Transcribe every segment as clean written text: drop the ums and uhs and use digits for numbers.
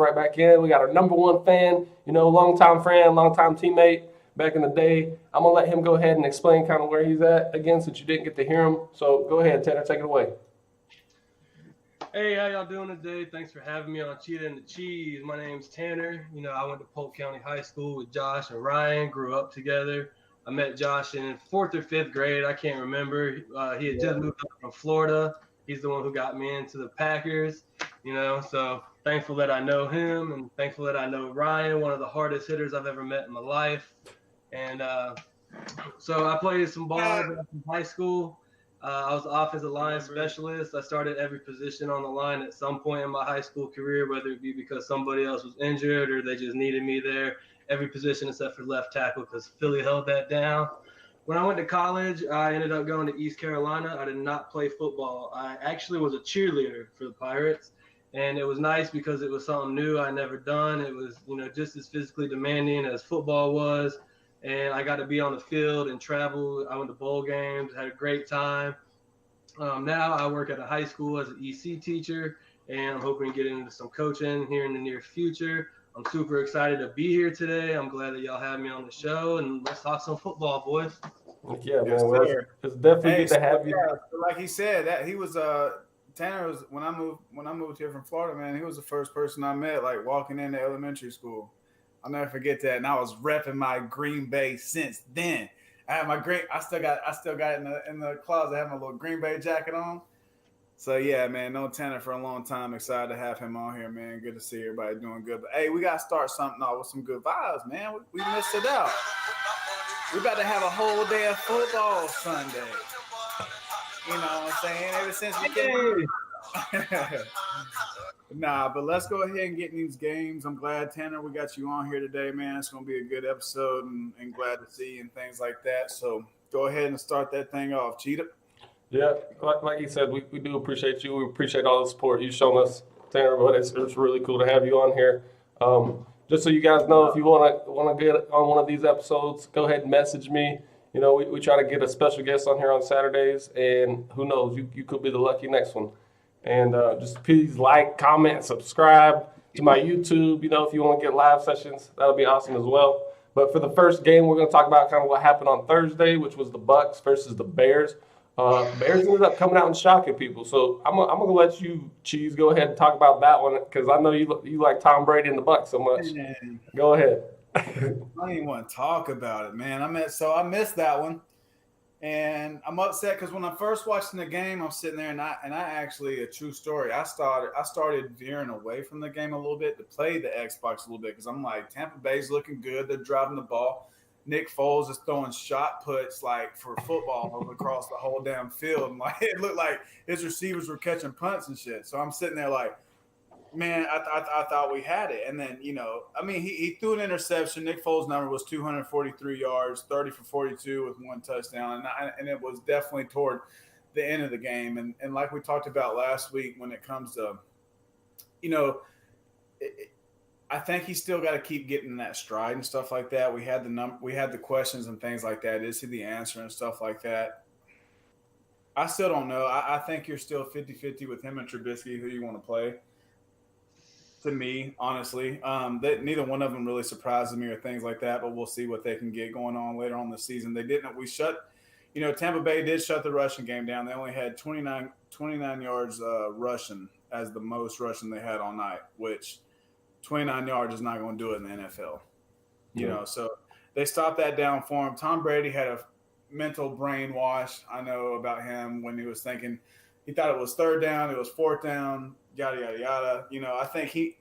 right back in. We got our number one fan, longtime friend, longtime teammate back in the day. I'm going to let him go ahead and explain kind of where he's at again since you didn't get to hear him. So go ahead, Tanner, take it away. Hey, how y'all doing today? Thanks for having me on Cheetah and The Cheese. My name's Tanner. I went to Polk County High School with Josh and Ryan, grew up together. I met Josh in 4th or 5th grade. I can't remember. He had just moved up from Florida. He's the one who got me into the Packers, so thankful that I know him and thankful that I know Ryan, one of the hardest hitters I've ever met in my life. And so I played some ball in high school. I was offensive line specialist. I started every position on the line at some point in my high school career, whether it be because somebody else was injured or they just needed me there. Every position except for left tackle because Philly held that down. When I went to college, I ended up going to East Carolina. I did not play football. I actually was a cheerleader for the Pirates, and it was nice because it was something new I never done. It was, just as physically demanding as football was. And I got to be on the field and travel. I went to bowl games, had a great time. Now I work at a high school as an EC teacher, and I'm hoping to get into some coaching here in the near future. I'm super excited to be here today. I'm glad that y'all have me on the show, and let's talk some football, boys. Yeah, man. Well, it's definitely good to have you. Like he said, that he was Tanner was when I moved here from Florida, man. He was the first person I met, like walking into elementary school. I'll never forget that. And I was repping my Green Bay since then. I had I still got it in the closet. I have my little Green Bay jacket on. So yeah, man, known Tanner for a long time. Excited to have him on here, man. Good to see everybody doing good. But hey, we gotta start something off with some good vibes, man. We missed it out. We about to have a whole day of football Sunday. You know what I'm saying? Ever since we came. Nah, but let's go ahead and get in these games. I'm glad, Tanner, we got you on here today, man. It's going to be a good episode and glad to see you and things like that. So go ahead and start that thing off, Cheetah. Yeah, like you said, we do appreciate you. We appreciate all the support you've shown us, Tanner, but it's really cool to have you on here. Just so you guys know, if you want to get on one of these episodes, go ahead and message me. We try to get a special guest on here on Saturdays, and who knows, you could be the lucky next one. And just please like, comment, subscribe to my YouTube. If you want to get live sessions, that'll be awesome as well. But for the first game, we're going to talk about kind of what happened on Thursday, which was the Bucks versus the Bears. Bears ended up coming out and shocking people. So I'm going to let you, Cheese, go ahead and talk about that one because I know you like Tom Brady and the Bucks so much. Go ahead. I don't even want to talk about it, man. I missed that one. And I'm upset because when I first watched the game, I'm sitting there and I actually, a true story, I started veering away from the game a little bit to play the Xbox a little bit because I'm like, Tampa Bay's looking good. They're driving the ball. Nick Foles is throwing shot puts like for football across the whole damn field. And like it looked like his receivers were catching punts and shit. So I'm sitting there like, man, I thought we had it. And then, he threw an interception. Nick Foles' number was 243 yards, 30 for 42 with one touchdown. And it was definitely toward the end of the game. And like we talked about last week when it comes to, I think he's still got to keep getting that stride and stuff like that. We had the questions and things like that. Is he the answer and stuff like that? I still don't know. I think you're still 50-50 with him and Trubisky, who you want to play. To me, honestly, neither one of them really surprises me or things like that, but we'll see what they can get going on later on the season. Tampa Bay did shut the rushing game down. They only had 29 yards rushing as the most rushing they had all night, which 29 yards is not going to do it in the NFL. So they stopped that down for him. Tom Brady had a mental brainwash, I know, about him when he was thinking he thought it was 3rd down, it was 4th down, yada, yada, yada. I think he's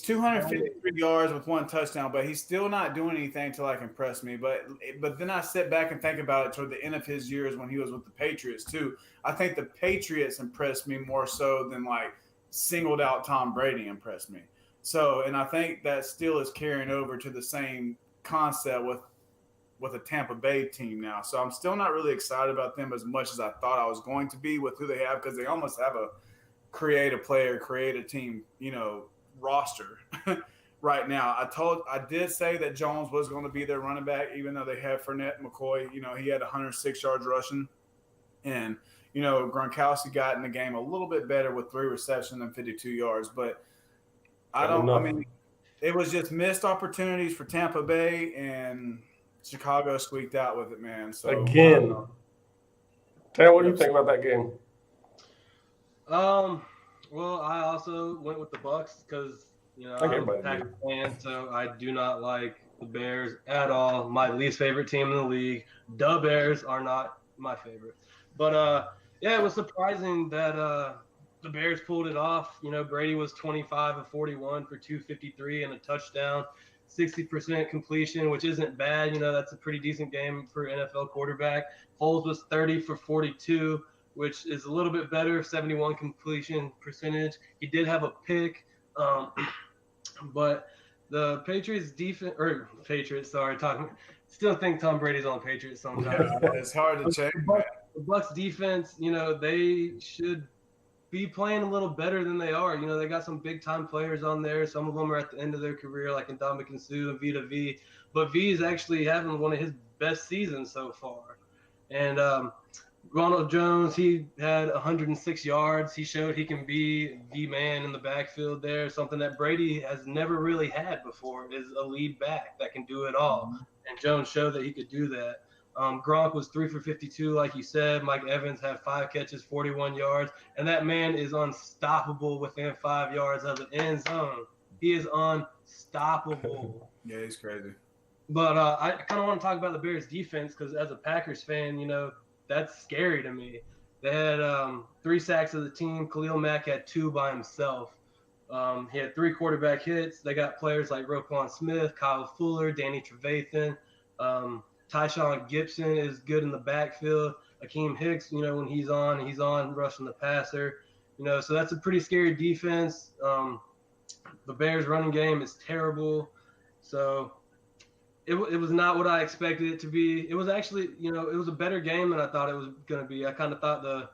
253 yards with one touchdown, but he's still not doing anything to like impress me. But then I sit back and think about it toward the end of his years when he was with the Patriots too. I think the Patriots impressed me more so than like singled out Tom Brady impressed me. So, and I think that still is carrying over to the same concept with a Tampa Bay team now. So I'm still not really excited about them as much as I thought I was going to be with who they have because they almost have a create a team, roster right now. I did say that Jones was going to be their running back, even though they had Fournette, McCoy. He had 106 yards rushing. And, Gronkowski got in the game a little bit better with 3 receptions and 52 yards. But it was just missed opportunities for Tampa Bay, and Chicago squeaked out with it, man. So again, Tanner, what do you think about that game? Well, I also went with the Bucks because I'm a Packers fan, so I do not like the Bears at all. My least favorite team in the league. The Bears are not my favorite, but it was surprising that the Bears pulled it off. Brady was 25 of 41 for 253 and a touchdown, 60% completion, which isn't bad. That's a pretty decent game for an NFL quarterback. Foles was 30 for 42. Which is a little bit better, 71 completion percentage. He did have a pick, but the Patriots defense, still think Tom Brady's on Patriots sometimes. It's hard to check. The Bucs defense, they should be playing a little better than they are. They got some big time players on there. Some of them are at the end of their career, like Ndamukong Suh and Vita V. But V is actually having one of his best seasons so far. And Ronald Jones, he had 106 yards. He showed he can be the man in the backfield there, something that Brady has never really had before, is a lead back that can do it all. Mm-hmm. And Jones showed that he could do that. Gronk was 3 for 52, like you said. Mike Evans had 5 catches, 41 yards. And that man is unstoppable within 5 yards of the end zone. He is unstoppable. Yeah, he's crazy. But I kind of want to talk about the Bears defense because as a Packers fan, that's scary to me. They had 3 sacks of the team. Khalil Mack had 2 by himself. He had 3 quarterback hits. They got players like Roquan Smith, Kyle Fuller, Danny Trevathan. Tyshawn Gibson is good in the backfield. Akeem Hicks, when he's on rushing the passer. So that's a pretty scary defense. The Bears running game is terrible. So it was not what I expected it to be. It was actually, it was a better game than I thought it was going to be. I kind of thought the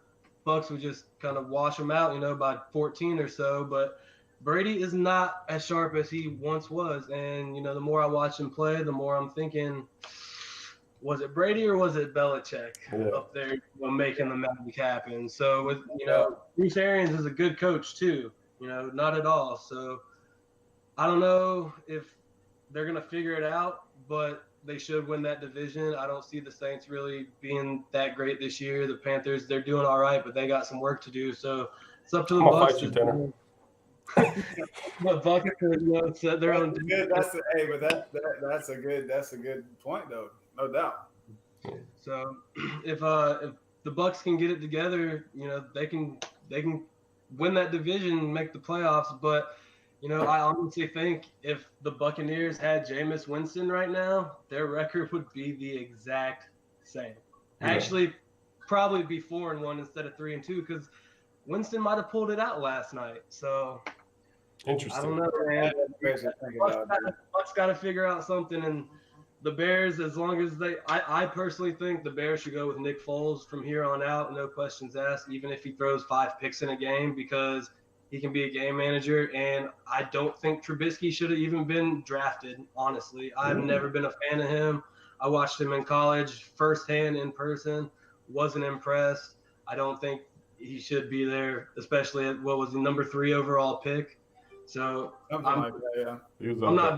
Bucs would just kind of wash them out, by 14 or so. But Brady is not as sharp as he once was. And, the more I watch him play, the more I'm thinking, was it Brady or was it Belichick up there making the magic happen? So, with Bruce Arians is a good coach too, not at all. So I don't know if they're going to figure it out, but they should win that division. I don't see the Saints really being that great this year. The Panthers, they're doing all right, but they got some work to do. So it's up to the Bucs. But Bucs to set their own. That's a good point though, no doubt. So if the Bucs can get it together, they can win that division and make the playoffs. But I honestly think if the Buccaneers had Jameis Winston right now, their record would be the exact same. Yeah. Actually, probably be 4-1 instead of 3-2 because Winston might have pulled it out last night. So interesting. I don't know, man. Bucs got to figure out something, and the Bears, as long as I personally think the Bears should go with Nick Foles from here on out, no questions asked, even if he throws 5 picks in a game because he can be a game manager, and I don't think Trubisky should have even been drafted, honestly. I've never been a fan of him. I watched him in college firsthand in person, wasn't impressed. I don't think he should be there, especially at what was the number 3 overall pick. So I'm not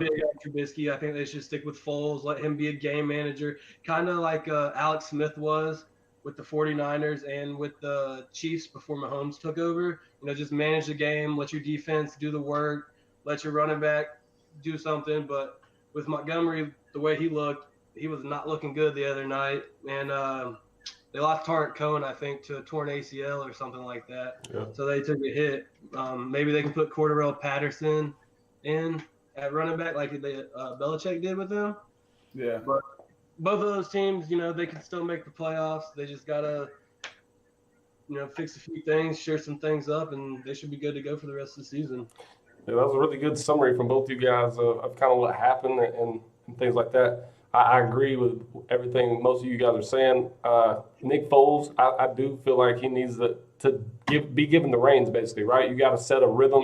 big on Trubisky. I think they should stick with Foles, let him be a game manager, kind of like Alex Smith was with the 49ers and with the Chiefs before Mahomes took over. Just manage the game, let your defense do the work, let your running back do something. But with Montgomery, the way he looked, he was not looking good the other night. And they lost Tarrant Cohen, I think, to a torn ACL or something like that. Yeah. So they took a hit. Maybe they can put Cordarrelle Patterson in at running back like Belichick did with them. Yeah. But both of those teams, they can still make the playoffs. They just got to, fix a few things, share some things up, and they should be good to go for the rest of the season. Yeah, that was a really good summary from both you guys of kind of what happened and things like that. I agree with everything most of you guys are saying. Nick Foles, I do feel like he needs to be given the reins, basically, right? You got to set a rhythm.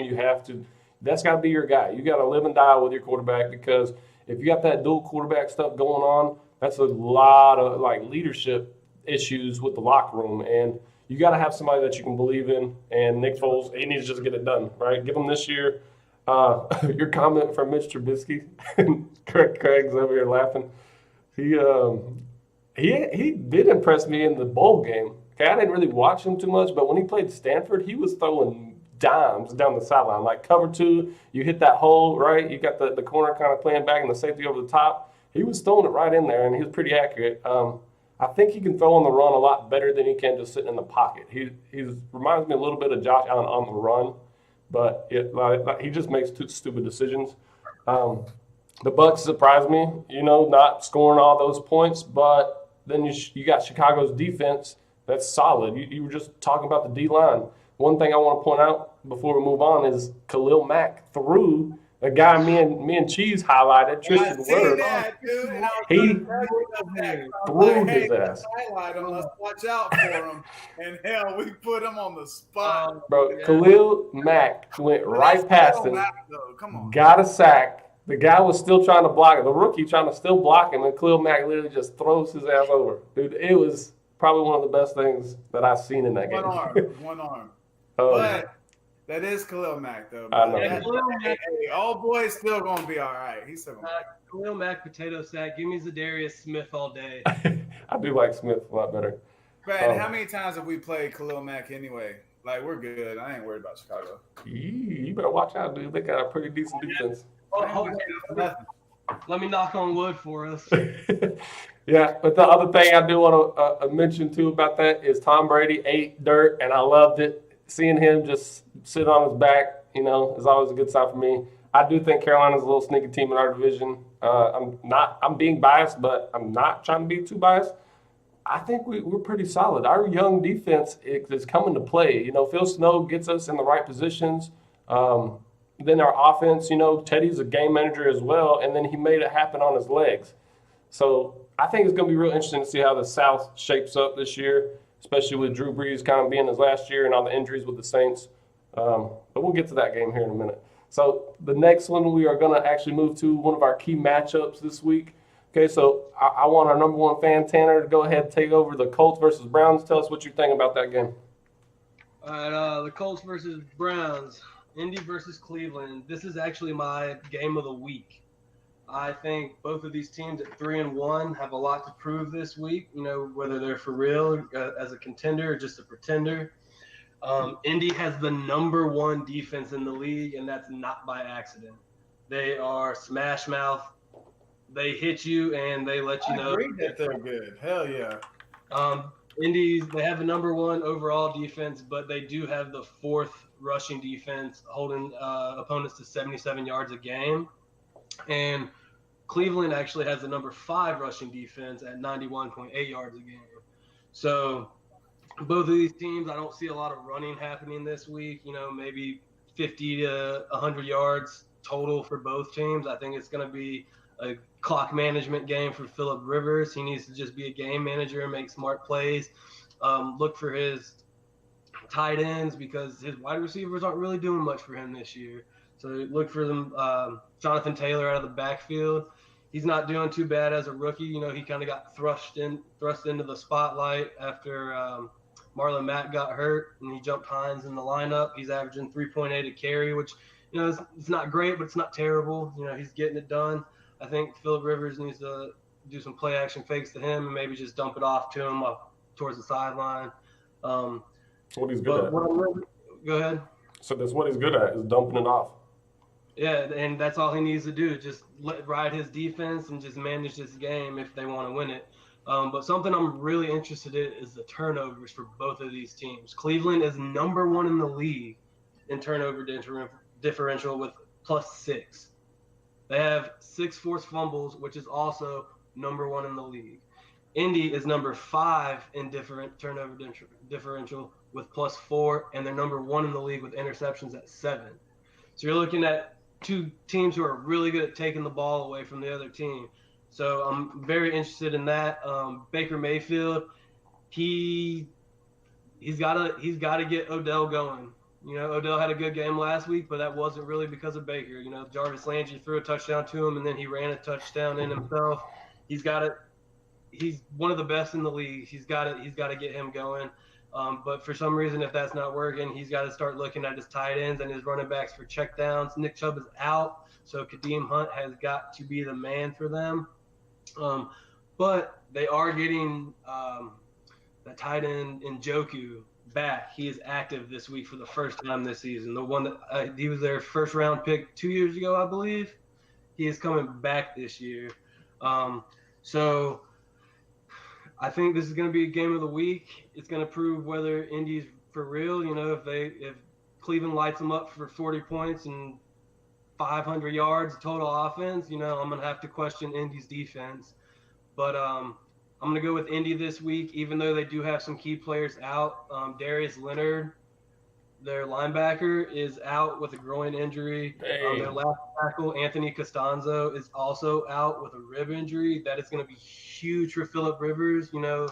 That's got to be your guy. You got to live and die with your quarterback because if you got that dual quarterback stuff going on, that's a lot of leadership issues with the locker room. And you got to have somebody that you can believe in. And Nick Foles, he needs to just get it done, right? Give him this year. Your comment from Mitch Trubisky, Craig's over here laughing. He did impress me in the bowl game. Okay, I didn't really watch him too much, but when he played Stanford, he was throwing dimes down the sideline. Like cover two, you hit that hole, right? You got the corner kind of playing back and the safety over the top. He was throwing it right in there, and he was pretty accurate. I think he can throw on the run a lot better than he can just sitting in the pocket. He reminds me a little bit of Josh Allen on the run, but he just makes stupid decisions. The Bucs surprised me, not scoring all those points, but then you got Chicago's defense that's solid. You were just talking about the D-line. One thing I want to point out before we move on is Khalil Mack threw a guy me and Cheese highlighted, Tristan Wirfs. He threw his ass. Highlight him. Let's watch out for him. And hell, we put him on the spot. Bro, Khalil Mack went right past him, got a sack. The guy was still trying to block it. The rookie trying to still block him, and Khalil Mack literally just throws his ass over. Dude, it was probably one of the best things that I've seen in that game. One arm. But that is Khalil Mack, though. I know. Old boy's still going to be all right. He's still going to be Khalil Mack, potato sack. Give me Zadarius Smith all day. I do like Smith a lot better. Man, how many times have we played Khalil Mack anyway? Like, we're good. I ain't worried about Chicago. You better watch out, dude. They got a pretty decent defense. Let me knock on wood for us. Yeah, but the other thing I do want to mention, too, about that is Tom Brady ate dirt, and I loved it. Seeing him just sit on his back, is always a good sign for me. I do think Carolina's a little sneaky team in our division. I'm being biased, but I'm not trying to be too biased. I think we're pretty solid. Our young defense is coming to play. Phil Snow gets us in the right positions. Then our offense, Teddy's a game manager as well, and then he made it happen on his legs. So I think it's going to be real interesting to see how the South shapes up this year, especially with Drew Brees kind of being his last year and all the injuries with the Saints. But we'll get to that game here in a minute. So the next one, we are going to actually move to one of our key matchups this week. Okay, so I want our number one fan, Tanner, to go ahead and take over the Colts versus Browns. Tell us what you think about that game. All right, the Colts versus Browns. Indy versus Cleveland. This is actually my game of the week. I think both of these teams at 3-1 have a lot to prove this week, whether they're for real as a contender or just a pretender. Indy has the number one defense in the league, and that's not by accident. They are smash mouth. They hit you, and they let you know. I agree that they're good. Hell yeah. Indy, they have the number one overall defense, but they do have the fourth rushing defense, holding opponents to 77 yards a game. And Cleveland actually has the number 5 rushing defense at 91.8 yards a game. So both of these teams, I don't see a lot of running happening this week, maybe 50 to 100 yards total for both teams. I think it's going to be a clock management game for Phillip Rivers. He needs to just be a game manager and make smart plays. Look for his tight ends because his wide receivers aren't really doing much for him this year. So look for them. Jonathan Taylor out of the backfield. He's not doing too bad as a rookie. He kind of got thrust into the spotlight after Marlon Mack got hurt, and he jumped Hines in the lineup. He's averaging 3.8 a carry, which it's not great, but it's not terrible. He's getting it done. I think Phillip Rivers needs to do some play action fakes to him and maybe just dump it off to him towards the sideline. What he's good at. Go ahead. So that's what he's good at, is dumping it off. Yeah, and that's all he needs to do. Just ride his defense and just manage this game if they want to win it. But something I'm really interested in is the turnovers for both of these teams. Cleveland is number 1 in the league in turnover differential with +6. They have 6 forced fumbles, which is also number 1 in the league. Indy is number 5 in turnover differential with +4, and they're number 1 in the league with interceptions at 7. So you're looking at 2 teams who are really good at taking the ball away from the other team. So I'm very interested in that. Baker Mayfield, he's got to get Odell going. Odell had a good game last week, but that wasn't really because of Baker. Jarvis Landry threw a touchdown to him, and then he ran a touchdown in himself. He's got it. He's one of the best in the league. He's got to get him going. But for some reason, if that's not working, he's got to start looking at his tight ends and his running backs for checkdowns. Nick Chubb is out, so Kadeem Hunt has got to be the man for them. But they are getting the tight end Njoku back. He is active this week for the first time this season. The one that he was their first round pick 2 years ago, I believe. He is coming back this year. So I think this is going to be a game of the week. It's going to prove whether Indy's for real. You know, if Cleveland lights them up for 40 points and 500 yards total offense, you know, I'm going to have to question Indy's defense. But I'm going to go with Indy this week, even though they do have some key players out. Darius Leonard, their linebacker, is out with a groin injury. Their last tackle, Anthony Costanzo, is also out with a rib injury. That is going to be huge for Phillip Rivers. You know,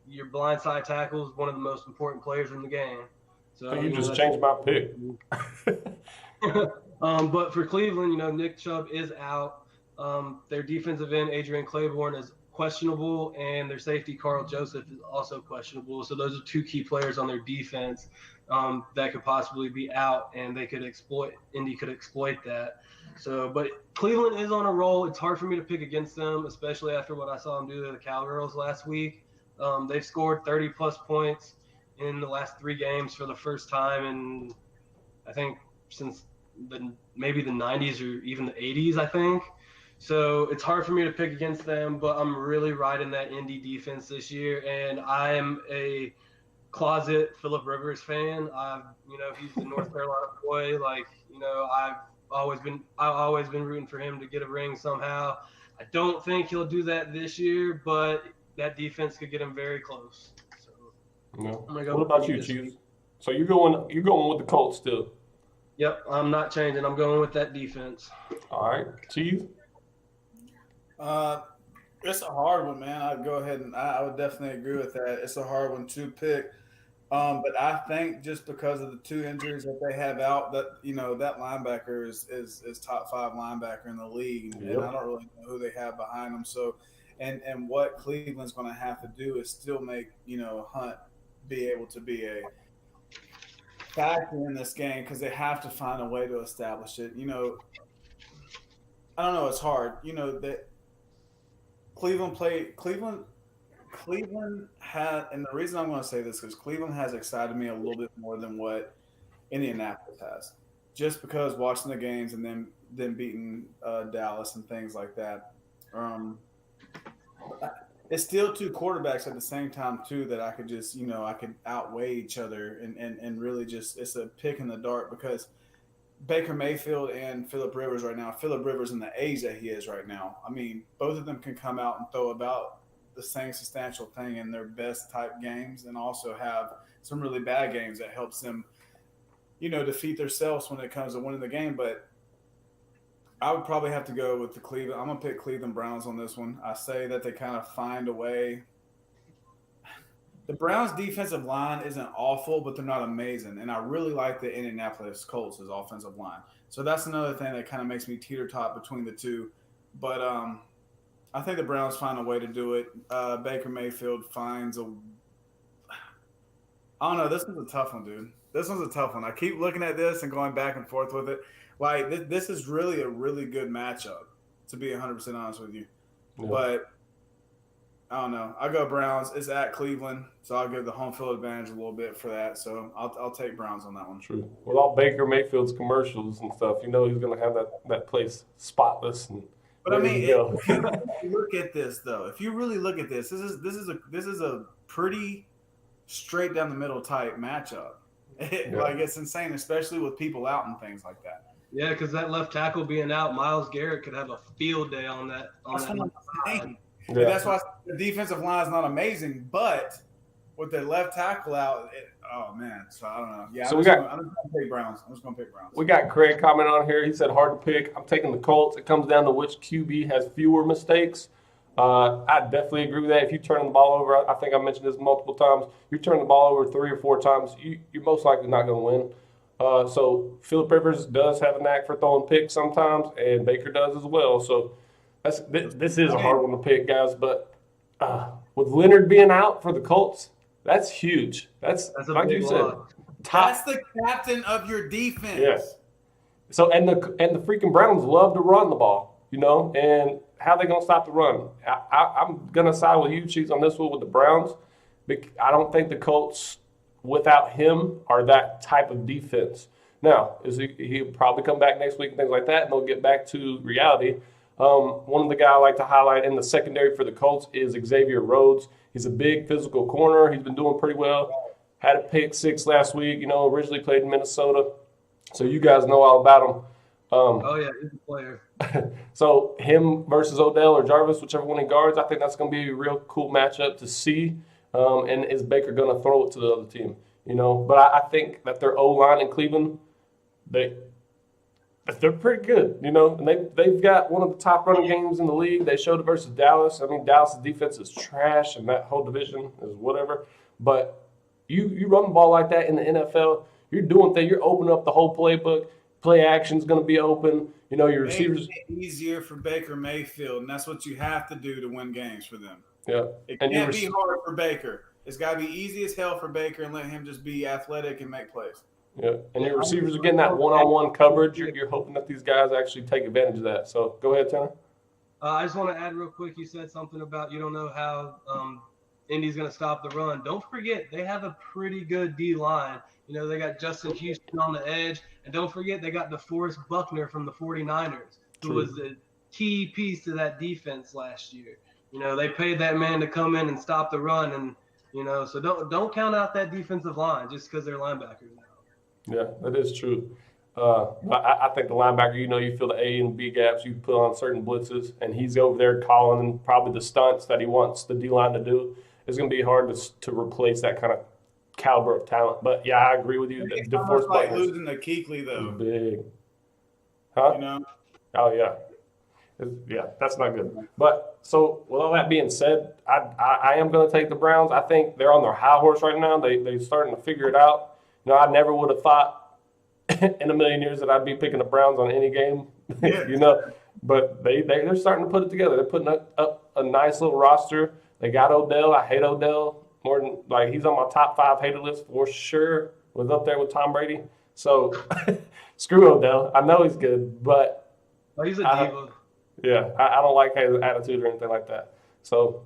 your blindside tackle is one of the most important players in the game. So you just changed my pick. But for Cleveland, you know, Nick Chubb is out. Their defensive end, Adrian Claiborne, is questionable, and their safety, Carl Joseph, is also questionable. So those are two key players on their defense that could possibly be out, and Indy could exploit that. So, but Cleveland is on a roll. It's hard for me to pick against them, especially after what I saw them do to the Cowgirls last week. They've scored 30-plus points in the last 3 games for the first time in, I think, since maybe the 90s or even the 80s, I think. So it's hard for me to pick against them, but I'm really riding that Indy defense this year, and I am a closet Phillip Rivers fan. He's the North Carolina boy. Like, you know, I've always been rooting for him to get a ring somehow. I don't think he'll do that this year, but that defense could get him very close. So, no. I'm gonna go What about you, Chief? So you're going with the Colts still? Yep, I'm not changing. I'm going with that defense. All right, Chief. It's a hard one, man. I'd go ahead and I would definitely agree with that. It's a hard one to pick. But I think just because of the 2 injuries that they have out, that, you know, that linebacker is top 5 linebacker in the league, and I don't really know who they have behind them. So, and what Cleveland's going to have to do is still make, you know, Hunt be able to be a factor in this game, because they have to find a way to establish it. You know, I don't know. It's hard. You know that Cleveland had, and the reason I'm going to say this is Cleveland has excited me a little bit more than what Indianapolis has, just because watching the games and then beating Dallas and things like that. It's still 2 quarterbacks at the same time too that I could just, you know, I could outweigh each other and really just, it's a pick in the dark, because Baker Mayfield and Phillip Rivers right now, Phillip Rivers in the age that he is right now, I mean, both of them can come out and throw about the same substantial thing in their best type games, and also have some really bad games that helps them, you know, defeat themselves when it comes to winning the game. But I would probably have to go with the Cleveland. I'm going to pick Cleveland Browns on this one. I say that they kind of find a way. The Browns' defensive line isn't awful, but they're not amazing. And I really like the Indianapolis Colts' offensive line. So that's another thing that kind of makes me teeter-tot between the two. But I think the Browns find a way to do it. Baker Mayfield finds a – I don't know. This one's a tough one, dude. This one's a tough one. I keep looking at this and going back and forth with it. Like, this is really a really good matchup, to be 100% honest with you. Yeah. But – I don't know. I go Browns. It's at Cleveland, so I'll give the home field advantage a little bit for that. So I'll take Browns on that one. True. With all Baker Mayfield's commercials and stuff, you know he's going to have that place spotless. But I mean, if you look at this though, if you really look at this, this is a pretty straight down the middle type matchup. Like, it's insane, especially with people out and things like that. Yeah, because that left tackle being out, Myles Garrett could have a field day on that. Yeah. That's why the defensive line is not amazing, but with their left tackle out, oh man. So I don't know. Yeah, I'm just gonna pick Browns. We got Craig comment on here. He said hard to pick. I'm taking the Colts. It comes down to which QB has fewer mistakes. I definitely agree with that. If you turn the ball over, I think I mentioned this multiple times. You turn the ball over 3 or 4 times, you're most likely not going to win. So Phillip Rivers does have a knack for throwing picks sometimes, and Baker does as well. So this is a hard one to pick, guys. But with Leonard being out for the Colts, That's huge. That's a like big you said, loss. That's top. the captain of your defense. Yeah. So and the freaking Browns love to run the ball, and how they gonna stop the run? I'm gonna side with you, Cheese, on this one with the Browns. I don't think the Colts, without him, are that type of defense. Now, he'll probably come back next week and things like that, and they'll get back to reality. One of the guys I like to highlight in the secondary for the Colts is Xavier Rhodes. He's a big physical corner. He's been doing pretty well. Had a pick six last week. Originally played in Minnesota. So you guys know all about him. Oh yeah, he's a player. So him versus Odell or Jarvis, whichever one he guards, I think that's going to be a real cool matchup to see. And is Baker going to throw it to the other team? But I think that their O-line in Cleveland, they're pretty good. And they've got one of the top running games in the league. They showed it versus Dallas. I mean, Dallas' defense is trash, and that whole division is whatever. But you run the ball like that in the NFL. You're doing things. You're opening up the whole playbook. Play action's going to be open. Your receivers. Make it easier for Baker Mayfield, and that's what you have to do to win games for them. Yeah, it can't be hard for Baker. It's got to be easy as hell for Baker, and let him just be athletic and make plays. Yeah, and your receivers are getting that one-on-one coverage. You're hoping that these guys actually take advantage of that. So go ahead, Tanner. I just want to add real quick. You said something about you don't know how Indy's going to stop the run. Don't forget they have a pretty good D line. They got Justin Houston on the edge. And don't forget they got DeForest Buckner from the 49ers, who was the key piece to that defense last year. They paid that man to come in and stop the run. And, so don't count out that defensive line just because they're linebackers now. Yeah, that is true. But I think the linebacker, you feel the A and B gaps, you put on certain blitzes, and he's over there calling probably the stunts that he wants the D-line to do. It's going to be hard to replace that kind of caliber of talent. But yeah, I agree with you. It's almost like losing to Kuechly though. Big, huh? Oh yeah, yeah. That's not good. But so with all that being said, I am going to take the Browns. I think they're on their high horse right now. They're starting to figure it out. I never would have thought in a million years that I'd be picking the Browns on any game. Yeah. But they're starting to put it together. They're putting up a nice little roster. They got Odell. I hate Odell. More than he's on my top 5 hated list for sure. Was up there with Tom Brady. So screw Odell. I know he's good, but he's a diva. Yeah, I don't like his attitude or anything like that. So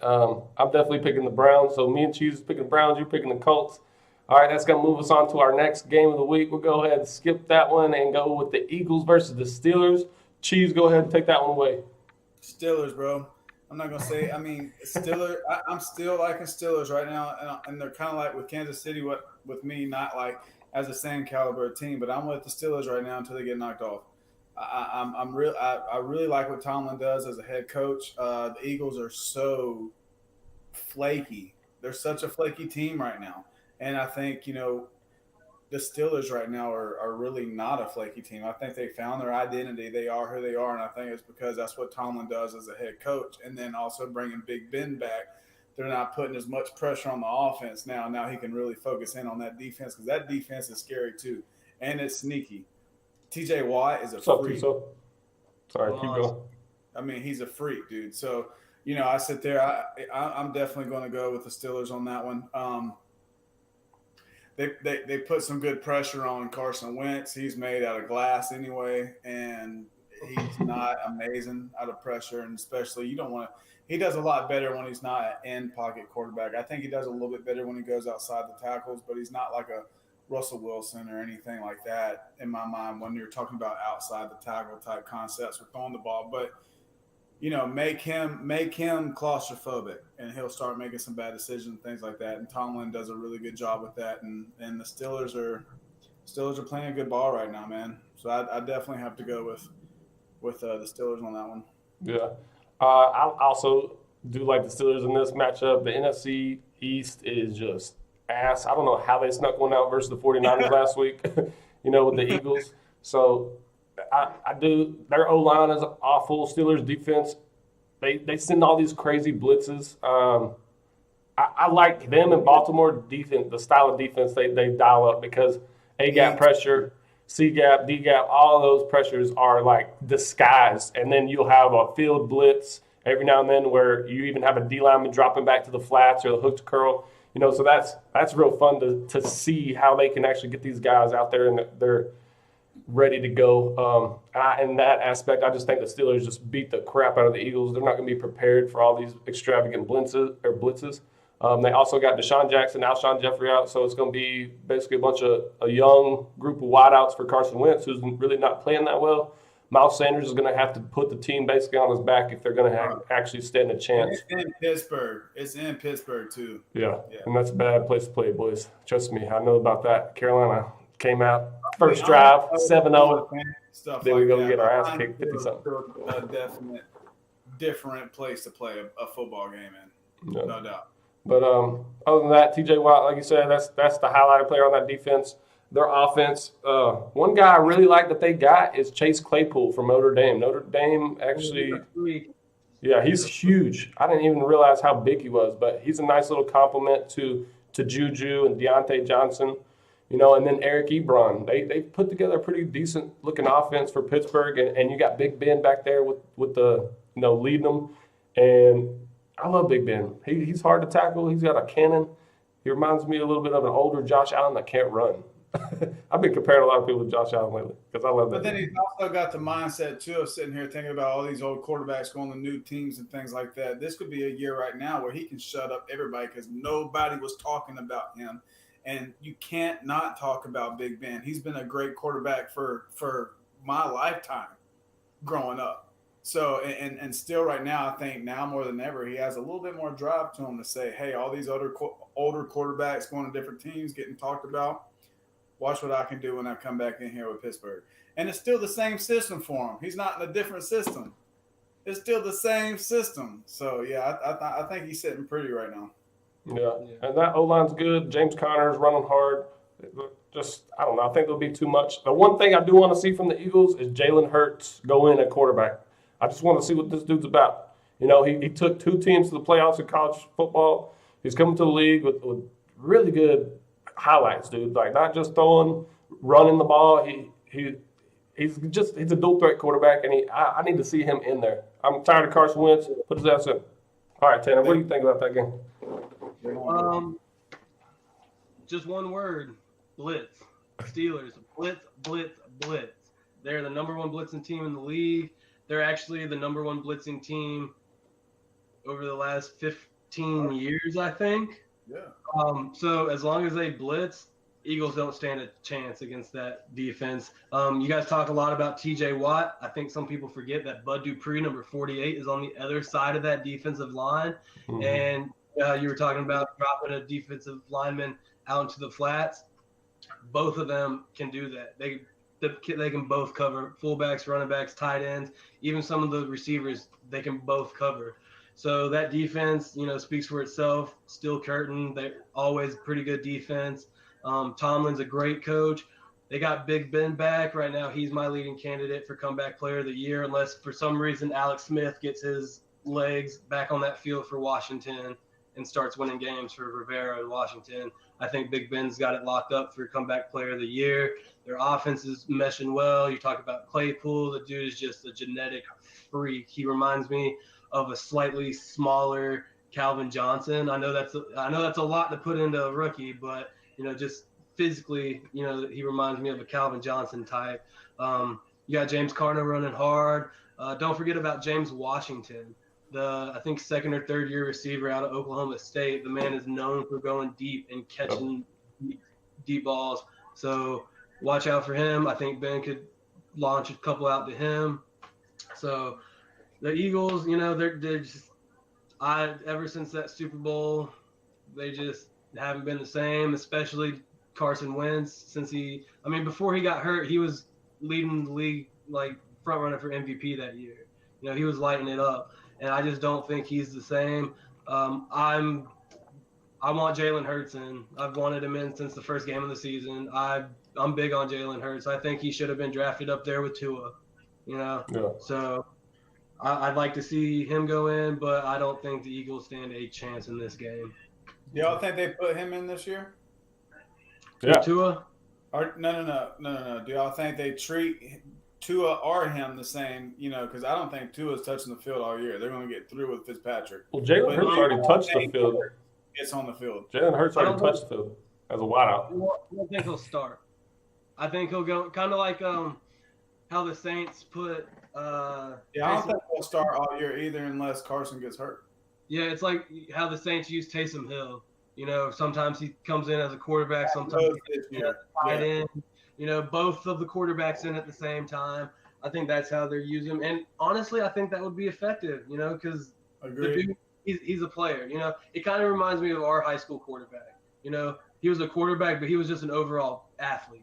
I'm definitely picking the Browns. So me and Cheese is picking the Browns. You're picking the Colts. All right, that's going to move us on to our next game of the week. We'll go ahead and skip that one and go with the Eagles versus the Steelers. Cheese, go ahead and take that one away. Steelers, bro. I'm not going to say – Steelers – I'm still liking Steelers right now, and they're kind of like with Kansas City with me, not like as the same caliber team, but I'm with the Steelers right now until they get knocked off. I really like what Tomlin does as a head coach. The Eagles are so flaky. They're such a flaky team right now. And I think, the Steelers right now are really not a flaky team. I think they found their identity. They are who they are, and I think it's because that's what Tomlin does as a head coach. And then also bringing Big Ben back, they're not putting as much pressure on the offense now. Now he can really focus in on that defense because that defense is scary too, and it's sneaky. T.J. Watt is a freak. Sorry, keep going. He's a freak, dude. So, I sit there. I'm definitely going to go with the Steelers on that one. They put some good pressure on Carson Wentz. He's made out of glass anyway, and he's not amazing out of pressure. And especially, you don't want to. He does a lot better when he's not an in-pocket quarterback. I think he does a little bit better when he goes outside the tackles, but he's not like a Russell Wilson or anything like that in my mind when you're talking about outside the tackle type concepts with throwing the ball. But make him claustrophobic, and he'll start making some bad decisions and things like that. And Tomlin does a really good job with that. And the Steelers are playing a good ball right now, man. So I definitely have to go with the Steelers on that one. Yeah, I also do like the Steelers in this matchup. The NFC East is just ass. I don't know how they snuck one out versus the 49ers last week, with the Eagles. So I do. Their O-line is awful. Steelers defense, they send all these crazy blitzes. I like them in Baltimore defense, the style of defense they dial up because A-gap pressure, C-gap, D-gap, all of those pressures are like disguised. And then you'll have a field blitz every now and then where you even have a D lineman dropping back to the flats or the hook to curl. So that's real fun to see how they can actually get these guys out there and they're ready to go. In that aspect, I just think the Steelers just beat the crap out of the Eagles. They're not going to be prepared for all these extravagant blitzes. They also got Deshaun Jackson, Alshon Jeffrey out, so it's going to be basically a young group of wideouts for Carson Wentz, who's really not playing that well. Miles Sanders is going to have to put the team basically on his back if they're going to actually stand a chance. It's in Pittsburgh. It's in Pittsburgh, too. Yeah, and that's a bad place to play, boys. Trust me, I know about that. Carolina came out first drive, 7-0. Then we go get our ass kicked 50-something. A definite different place to play a football game in, no doubt. But other than that, TJ Watt, like you said, that's the highlighted player on that defense. Their offense, one guy I really like that they got is Chase Claypool from Notre Dame. Notre Dame actually, yeah, he's huge. I didn't even realize how big he was, but he's a nice little compliment to Juju and Deontay Johnson, and then Eric Ebron. They put together a pretty decent looking offense for Pittsburgh, and you got Big Ben back there with the leading them, and I love Big Ben. He's hard to tackle. He's got a cannon. He reminds me a little bit of an older Josh Allen that can't run. I've been comparing a lot of people to Josh Allen lately because I love that. But then he's also got the mindset, too, of sitting here thinking about all these old quarterbacks going to new teams and things like that. This could be a year right now where he can shut up everybody because nobody was talking about him. And you can't not talk about Big Ben. He's been a great quarterback for my lifetime growing up. So, and still right now, I think now more than ever, he has a little bit more drive to him to say, hey, all these older quarterbacks going to different teams getting talked about. Watch what I can do when I come back in here with Pittsburgh. And it's still the same system for him. He's not in a different system. It's still the same system. So, yeah, I think he's sitting pretty right now. Yeah, and that O-line's good. James Conner's running hard. I don't know. I think there'll be too much. The one thing I do want to see from the Eagles is Jalen Hurts go in at quarterback. I just want to see what this dude's about. He took 2 teams to the playoffs in college football. He's coming to the league with really good highlights, dude. Like not just running the ball. He's a dual threat quarterback, and I need to see him in there. I'm tired of Carson Wentz. Put his ass in. All right, Tanner, what do you think about that game? Just one word: blitz. Steelers, blitz, blitz, blitz. They're the number 1 blitzing team in the league. They're actually the number 1 blitzing team over the last 15 years, I think. Yeah. So as long as they blitz, Eagles don't stand a chance against that defense. You guys talk a lot about TJ Watt. I think some people forget that Bud Dupree, number 48, is on the other side of that defensive line. Mm-hmm. And you were talking about dropping a defensive lineman out into the flats. Both of them can do that. They can both cover fullbacks, running backs, tight ends, even some of the receivers. They can both cover. So that defense, speaks for itself. Steel curtain, they're always pretty good defense. Tomlin's a great coach. They got Big Ben back right now. He's my leading candidate for comeback player of the year, unless for some reason Alex Smith gets his legs back on that field for Washington and starts winning games for Rivera in Washington. I think Big Ben's got it locked up for comeback player of the year. Their offense is meshing well. You talk about Claypool. The dude is just a genetic freak. He reminds me of a slightly smaller Calvin Johnson. I know that's a lot to put into a rookie, but just physically, he reminds me of a Calvin Johnson type. You got James Conner running hard. Don't forget about James Washington, I think 2nd or 3rd year receiver out of Oklahoma State. The man is known for going deep and catching deep balls. So watch out for him. I think Ben could launch a couple out to him. So the Eagles, they're just ever since that Super Bowl, they just haven't been the same, especially Carson Wentz before he got hurt, he was leading the league like front runner for MVP that year. He was lighting it up, and I just don't think he's the same. I want Jalen Hurts in. I've wanted him in since the first game of the season. I'm big on Jalen Hurts. I think he should have been drafted up there with Tua. Yeah. So I'd like to see him go in, but I don't think the Eagles stand a chance in this game. Y'all think they put him in this year? Yeah. Tua? No. Do y'all think they treat Tua or him the same? Because I don't think Tua's touching the field all year. They're going to get through with Fitzpatrick. Well, Jalen Hurts already touched the field. gets on the field. Jalen Hurts already touched the field as a wideout. I don't think he'll start. I think he'll go kind of like how the Saints put. I don't think he'll start all year either unless Carson gets hurt. Yeah, it's like how the Saints use Taysom Hill. You know, sometimes he comes in as a quarterback, sometimes he as a tight end. You know, both of the quarterbacks in at the same time. I think that's how they're using him. And honestly, I think that would be effective, you know, because the dude, he's a player. You know, it kind of reminds me of our high school quarterback. You know, he was a quarterback, but he was just an overall athlete.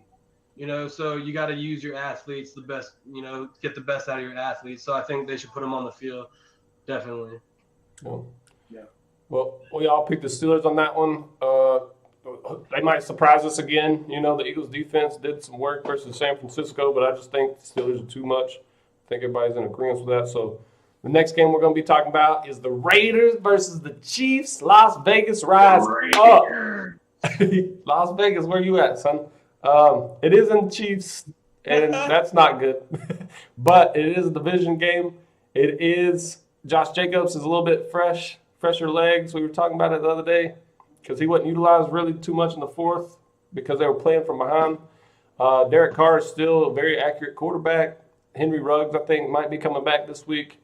You know, so you got to use your athletes the best, you know, get the best out of your athletes. So I think they should put him on the field, definitely. Yeah. Well, we all picked the Steelers on that one. They might surprise us again. You know, the Eagles defense did some work versus San Francisco, but I just think the Steelers are too much. I think everybody's in agreement with that. So the next game we're going to be talking about is the Raiders versus the Chiefs. Las Vegas rise up. Las Vegas, where you at, son? It is in the Chiefs, and that's not good. But it is a division game. It is Josh Jacobs is a little bit fresher legs. We were talking about it the other day because he wasn't utilized really too much in the fourth because they were playing from behind. Derek Carr is still a very accurate quarterback. Henry Ruggs, I think, might be coming back this week.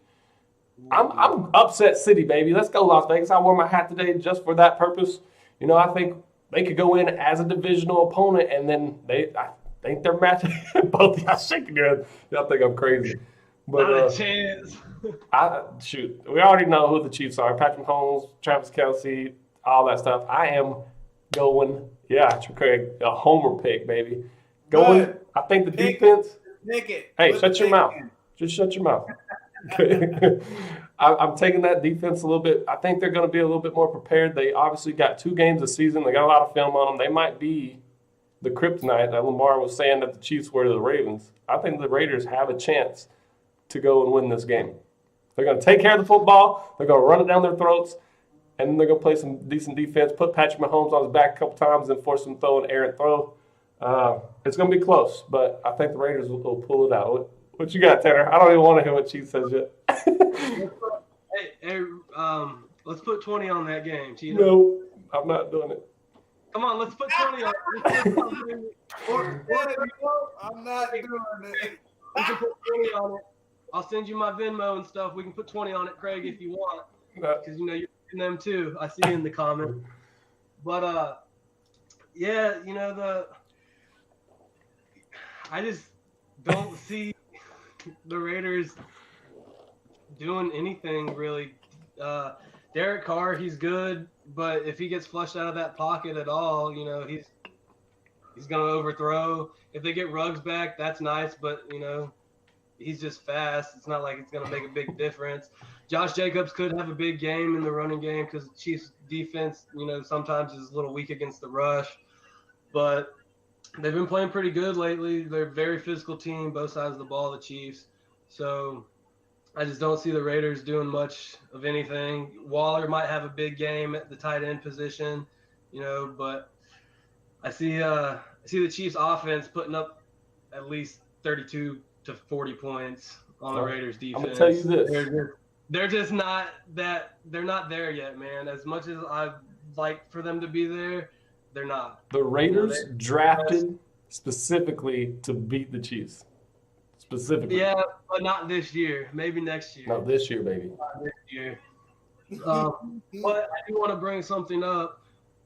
I'm upset city, baby. Let's go, Las Vegas. I wore my hat today just for that purpose. You know, I think they could go in as a divisional opponent, and then I think they're matching. Both y'all shaking your head. Y'all think I'm crazy. But, not a chance. We already know who the Chiefs are. Patrick Mahomes, Travis Kelce, all that stuff. I am going, Craig, a homer pick, baby. I think the defense. Hey, shut your mouth. Just shut your mouth. I'm taking that defense a little bit. I think they're going to be a little bit more prepared. They obviously got 2 games this season. They got a lot of film on them. They might be the kryptonite that Lamar was saying that the Chiefs were to the Ravens. I think the Raiders have a chance to go and win this game. They're going to take care of the football. They're going to run it down their throats, and then they're going to play some decent defense, put Patrick Mahomes on his back a couple times, and force him to throw an errant throw. It's going to be close, but I think the Raiders will pull it out. What you got, Tanner? I don't even want to hear what Chief says yet. hey, let's put 20 on that game, Cheetah. No, I'm not doing it. Come on, let's put 20 on it. I'm not doing it. We can put 20 on it. I'll send you my Venmo and stuff. We can put 20 on it, Craig, if you want. Because, you know, you're in them too. I see you in the comments. But, yeah, you know, I just don't see the Raiders doing anything really. Derek Carr, he's good, but if he gets flushed out of that pocket at all, you know, he's going to overthrow. If they get Ruggs back, that's nice, but, you know, he's just fast. It's not like it's going to make a big difference. Josh Jacobs could have a big game in the running game because the Chiefs' defense, you know, sometimes is a little weak against the rush. But they've been playing pretty good lately. They're a very physical team, both sides of the ball, the Chiefs. So I just don't see the Raiders doing much of anything. Waller might have a big game at the tight end position, you know, but I see the Chiefs offense putting up at least 32 to 40 points on the Raiders defense. I'm going to tell you this. They're just not that – they're not there yet, man. As much as I'd like for them to be there, they're not. The Raiders drafted specifically to beat the Chiefs. Specifically. Yeah, but not this year. Maybe next year. No, this year, baby. Not this year. But I do want to bring something up.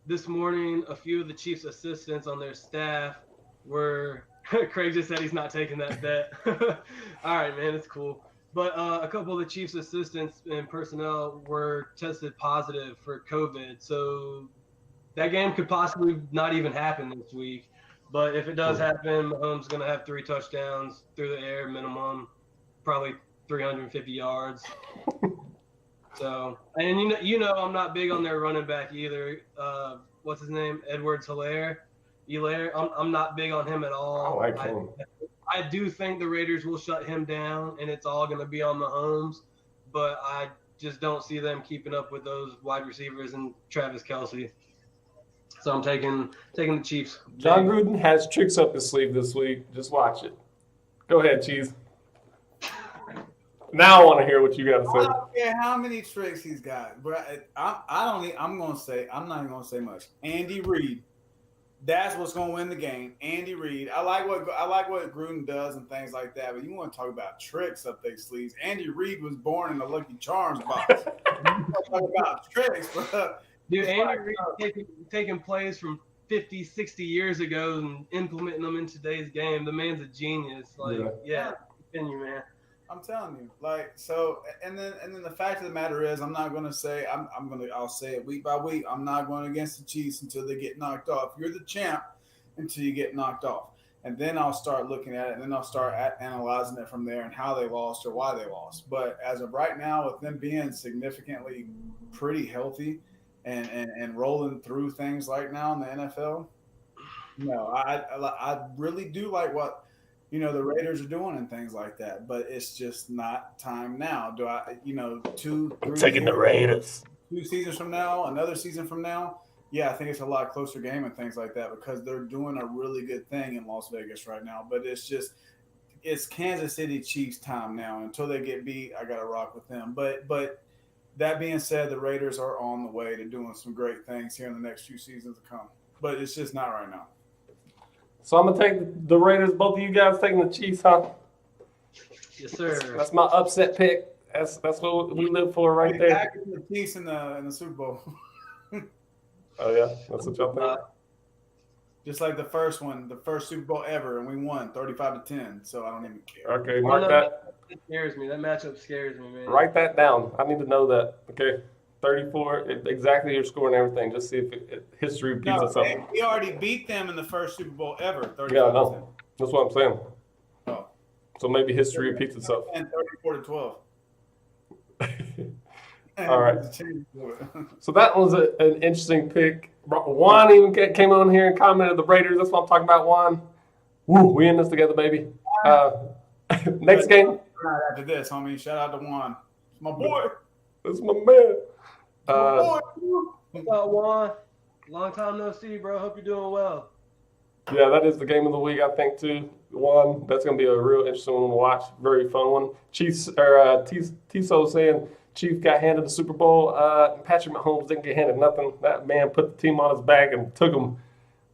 This morning, a few of the Chiefs' assistants on their staff were – Craig just said he's not taking that bet. All right, man, it's cool. But a couple of the Chiefs' assistants and personnel were tested positive for COVID. So that game could possibly not even happen this week. But if it does happen, Mahomes is going to have 3 touchdowns through the air minimum, probably 350 yards. So, and you know I'm not big on their running back either. What's his name? Edwards-Helaire. I'm not big on him at all. I like him. I do think the Raiders will shut him down, and it's all going to be on Mahomes. But I just don't see them keeping up with those wide receivers and Travis Kelce. So I'm taking the Chiefs. John Gruden has tricks up his sleeve this week. Just watch it. Go ahead, Cheese. Now I want to hear what you got to I say. don't care how many tricks he's got, but I'm not even gonna say much. Andy Reid, that's what's gonna win the game. Andy Reid. I like what Gruden does and things like that, but you want to talk about tricks up their sleeves. Andy Reid was born in the Lucky Charms box. You want to talk about tricks, bro. Dude, Andy Reid taking plays from 50, 60 years ago and implementing them in today's game. The man's a genius. Like, yeah, continue, man. I'm telling you, like, so, and then the fact of the matter is, I'm not going to say, I'll say it week by week. I'm not going against the Chiefs until they get knocked off. You're the champ until you get knocked off. And then I'll start looking at it, and then I'll start analyzing it from there and how they lost or why they lost. But as of right now, with them being significantly pretty healthy and rolling through things right now in the NFL, no, I really do like what, the Raiders are doing and things like that, but it's just not time now. Do I, 2, 3 taking the Raiders 2 seasons from now, another season from now? Yeah, I think it's a lot closer game and things like that because they're doing a really good thing in Las Vegas right now. But it's Kansas City Chiefs time now. Until they get beat, I got to rock with them. But that being said, the Raiders are on the way to doing some great things here in the next few seasons to come. But it's just not right now. So I'm going to take the Raiders. Both of you guys taking the Chiefs, huh? Yes, sir. That's my upset pick. That's what we live for right there. The Chiefs in the Super Bowl. Oh, yeah? That's what y'all think? Just like the first Super Bowl ever, and we won 35-10, so I don't even care. Okay, mark that. It scares me. That matchup scares me, man. Write that down. I need to know that. Okay, 34, exactly your score and everything. Just see if history repeats itself. We already beat them in the first Super Bowl ever. 35-10. Yeah, I know. That's what I'm saying. Oh. So maybe history repeats itself. And 34-12. All right. So that was an interesting pick. Juan even came on here and commented the Raiders. That's what I'm talking about, Juan. Woo, we in this together, baby. Next game. Right after this, homie. Shout out to Juan. It's my boy. That's my man. What's up, Juan? Long time no see, bro. Hope you're doing well. Yeah, that is the game of the week, I think, too. One, that's going to be a real interesting one to watch. Very fun one. Chiefs, or Tiso saying Chiefs got handed the Super Bowl. Patrick Mahomes didn't get handed nothing. That man put the team on his back and took them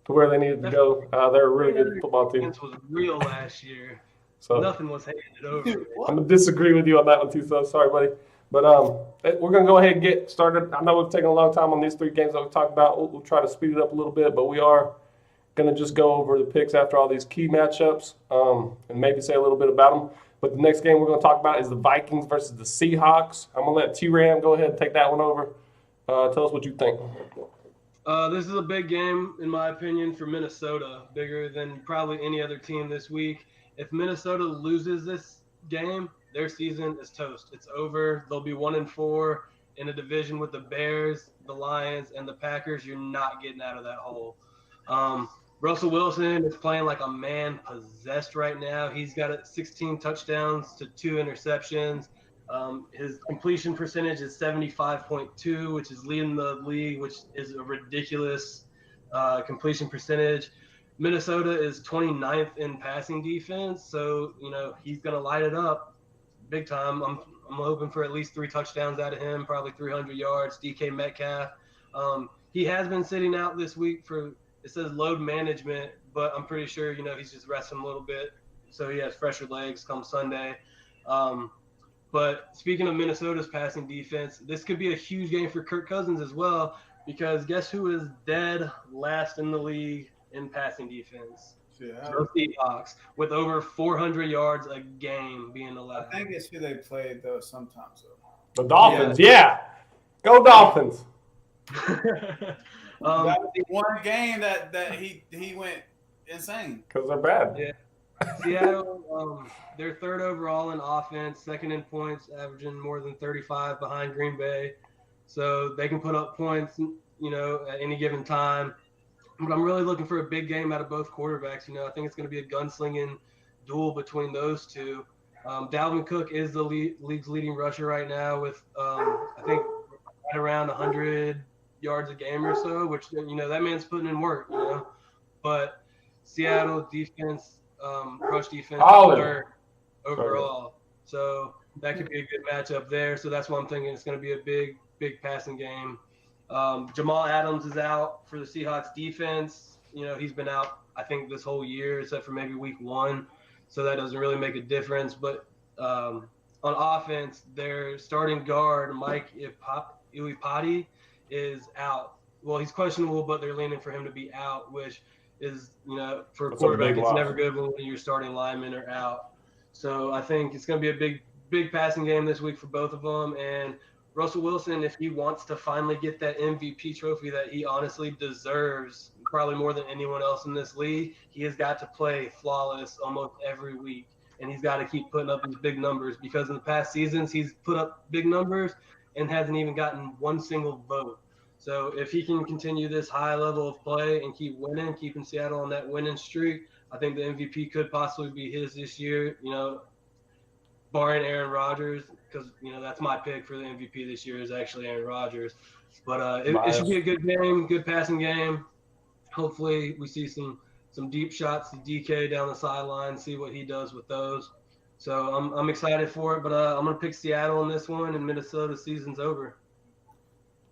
to where they needed to go. They're a really good football team. This was real last year. So nothing was handed over. I'm going to disagree with you on that one, Tiso. Sorry, buddy. But we're going to go ahead and get started. I know we've taken a long time on these 3 games that we talked about. We'll try to speed it up a little bit, but we are going to just go over the picks after all these key matchups and maybe say a little bit about them. But the next game we're going to talk about is the Vikings versus the Seahawks. I'm going to let T-Ram go ahead and take that one over. Tell us what you think. This is a big game, in my opinion, for Minnesota, bigger than probably any other team this week. If Minnesota loses this game, their season is toast. It's over. They'll be 1-4 in a division with the Bears, the Lions, and the Packers. You're not getting out of that hole. Russell Wilson is playing like a man possessed right now. He's got 16 touchdowns to 2 interceptions. His completion percentage is 75.2, which is leading the league, which is a ridiculous completion percentage. Minnesota is 29th in passing defense, so he's going to light it up big time. I'm hoping for at least 3 touchdowns out of him, probably 300 yards. DK Metcalf, he has been sitting out this week for. It says load management, but I'm pretty sure, he's just resting a little bit. So he has fresher legs come Sunday. But speaking of Minnesota's passing defense, this could be a huge game for Kirk Cousins as well, because guess who is dead last in the league in passing defense? The Seahawks, with over 400 yards a game being allowed. I think it's who they played, though, sometimes. The Dolphins, yeah. Go Dolphins. That was the one game that he went insane. Because they're bad. Yeah. Seattle, they're 3rd overall in offense, 2nd in points, averaging more than 35 behind Green Bay. So they can put up points, at any given time. But I'm really looking for a big game out of both quarterbacks. I think it's going to be a gunslinging duel between those two. Dalvin Cook is the league's leading rusher right now with, I think, right around 100 yards a game or so, which that man's putting in work, But Seattle defense, rush defense, 3rd overall. So that could be a good matchup there. So that's why I'm thinking it's going to be a big passing game. Jamal Adams is out for the Seahawks defense. He's been out, I think, this whole year except for maybe week 1. So that doesn't really make a difference. But on offense, their starting guard, Mike Iupati, is out. Well, he's questionable, but they're leaning for him to be out, which is, for a quarterback, it's never good when one of your starting linemen are out. So I think it's going to be a big passing game this week for both of them. And Russell Wilson, if he wants to finally get that MVP trophy that he honestly deserves, probably more than anyone else in this league, he has got to play flawless almost every week. And he's got to keep putting up these big numbers, because in the past seasons, he's put up big numbers and hasn't even gotten one single vote. So if he can continue this high level of play and keep winning, keeping Seattle on that winning streak, I think the MVP could possibly be his this year, barring Aaron Rodgers, because, that's my pick for the MVP this year is actually Aaron Rodgers. But it should be a good game, good passing game. Hopefully we see some deep shots to DK down the sideline, see what he does with those. So I'm excited for it, but I'm going to pick Seattle in this one, and Minnesota season's over.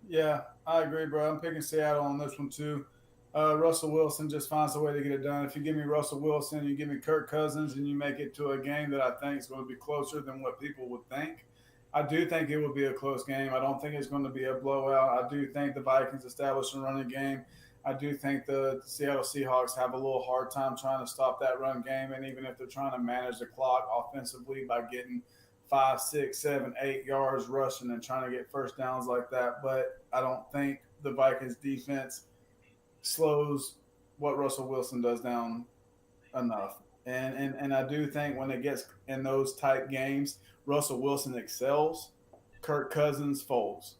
Yeah, I agree, bro. I'm picking Seattle on this one too. Russell Wilson just finds a way to get it done. If you give me Russell Wilson, you give me Kirk Cousins, and you make it to a game that I think is going to be closer than what people would think. I do think it will be a close game. I don't think it's going to be a blowout. I do think the Vikings establish a running game. I do think the Seattle Seahawks have a little hard time trying to stop that run game, and even if they're trying to manage the clock offensively by getting 5, 6, 7, 8 yards rushing and trying to get first downs like that. But I don't think the Vikings defense slows what Russell Wilson does down enough. And I do think when it gets in those type games, Russell Wilson excels, Kirk Cousins folds.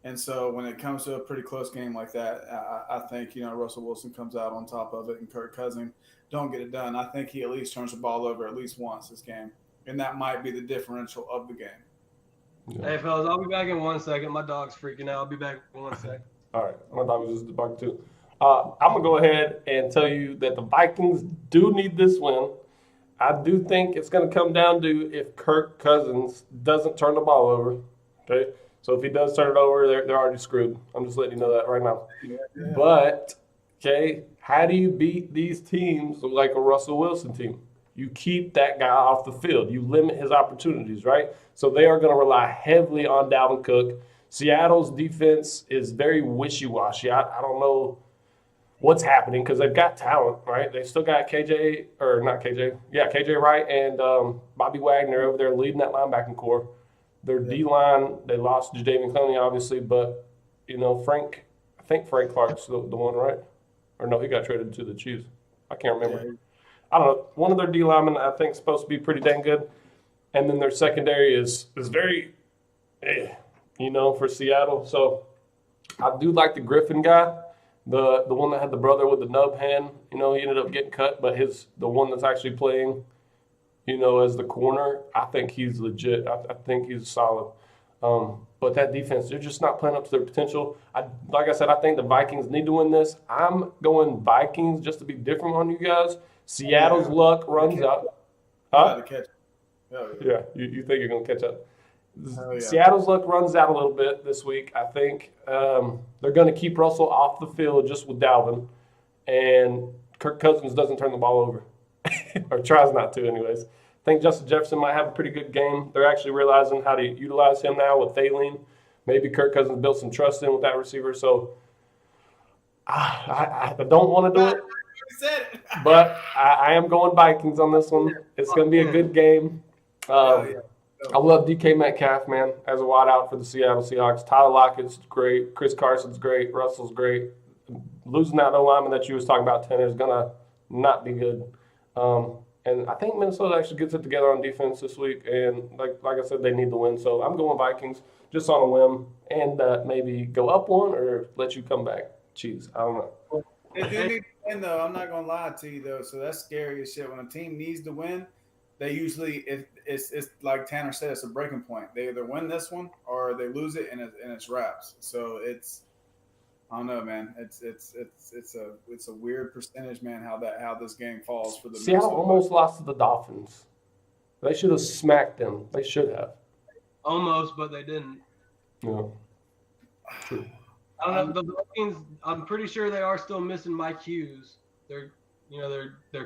And so when it comes to a pretty close game like that, I think, Russell Wilson comes out on top of it and Kirk Cousins don't get it done. I think he at least turns the ball over at least once this game. And that might be the differential of the game. Yeah. Hey, fellas, I'll be back in 1 second. My dog's freaking out. I'll be back in 1 second. All right. My dog was just barking too. I'm going to go ahead and tell you that the Vikings do need this win. I do think it's going to come down to if Kirk Cousins doesn't turn the ball over. Okay? So if he does turn it over, they're already screwed. I'm just letting you know that right now. Yeah. But, okay, how do you beat these teams like a Russell Wilson team? You keep that guy off the field. You limit his opportunities, right? So they are going to rely heavily on Dalvin Cook. Seattle's defense is very wishy-washy. I don't know what's happening because they've got talent, right? They still got KJ Wright and Bobby Wagner over there leading that linebacking core. Their D-line, they lost Jadeveon Clowney, obviously, but, I think Frank Clark's the one, right? Or no, he got traded to the Chiefs. I can't remember. Yeah. I don't know. One of their D linemen, I think, is supposed to be pretty dang good. And then their secondary is very, for Seattle. So I do like the Griffin guy, the one that had the brother with the nub hand. He ended up getting cut, but the one that's actually playing, as the corner, I think he's legit. I think he's solid. But that defense, they're just not playing up to their potential. Like I said, I think the Vikings need to win this. I'm going Vikings just to be different on you guys. Seattle's luck runs out. Huh? Yeah, you think you're going to catch up. Yeah. Seattle's luck runs out a little bit this week. I think they're going to keep Russell off the field just with Dalvin. And Kirk Cousins doesn't turn the ball over. Or tries not to anyways. I think Justin Jefferson might have a pretty good game. They're actually realizing how to utilize him now with Thielen. Maybe Kirk Cousins built some trust in with that receiver. So I don't want to do it. But I am going Vikings on this one. It's going to be a good game. I love DK Metcalf, man, as a wideout for the Seattle Seahawks. Tyler Lockett's great. Chris Carson's great. Russell's great. Losing that O-lineman that you was talking about, Tanner, is going to not be good. And I think Minnesota actually gets it together on defense this week. And like I said, they need the win. So I'm going Vikings just on a whim and maybe go up one or let you come back. Jeez, I don't know. They do need to win, though. I'm not going to lie to you, though. So that's scary as shit. When a team needs to win, they usually it's like Tanner said, it's a breaking point. They either win this one or they lose it and it's wraps. So it's I don't know, man. It's a weird percentage, man. How this game falls for the Seattle almost lost to the Dolphins. They should have smacked them. They should have. Almost, but they didn't. Yeah. True. I don't know. The Vikings, I'm pretty sure they are still missing Mike Hughes. Their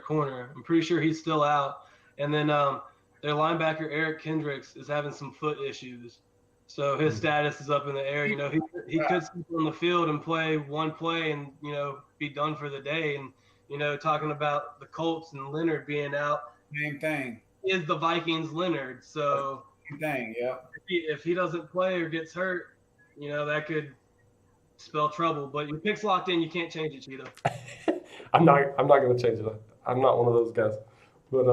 corner. I'm pretty sure he's still out. And then their linebacker Eric Kendricks is having some foot issues, so his status is up in the air. He could step on the field and play one play and be done for the day. And talking about the Colts and Leonard being out, Same thing. is the Vikings Leonard. So Same thing. Yep. if he doesn't play or gets hurt, that could spell trouble. But your pick's locked in. You can't change it, Cheetah. I'm not going to change it. I'm not one of those guys. But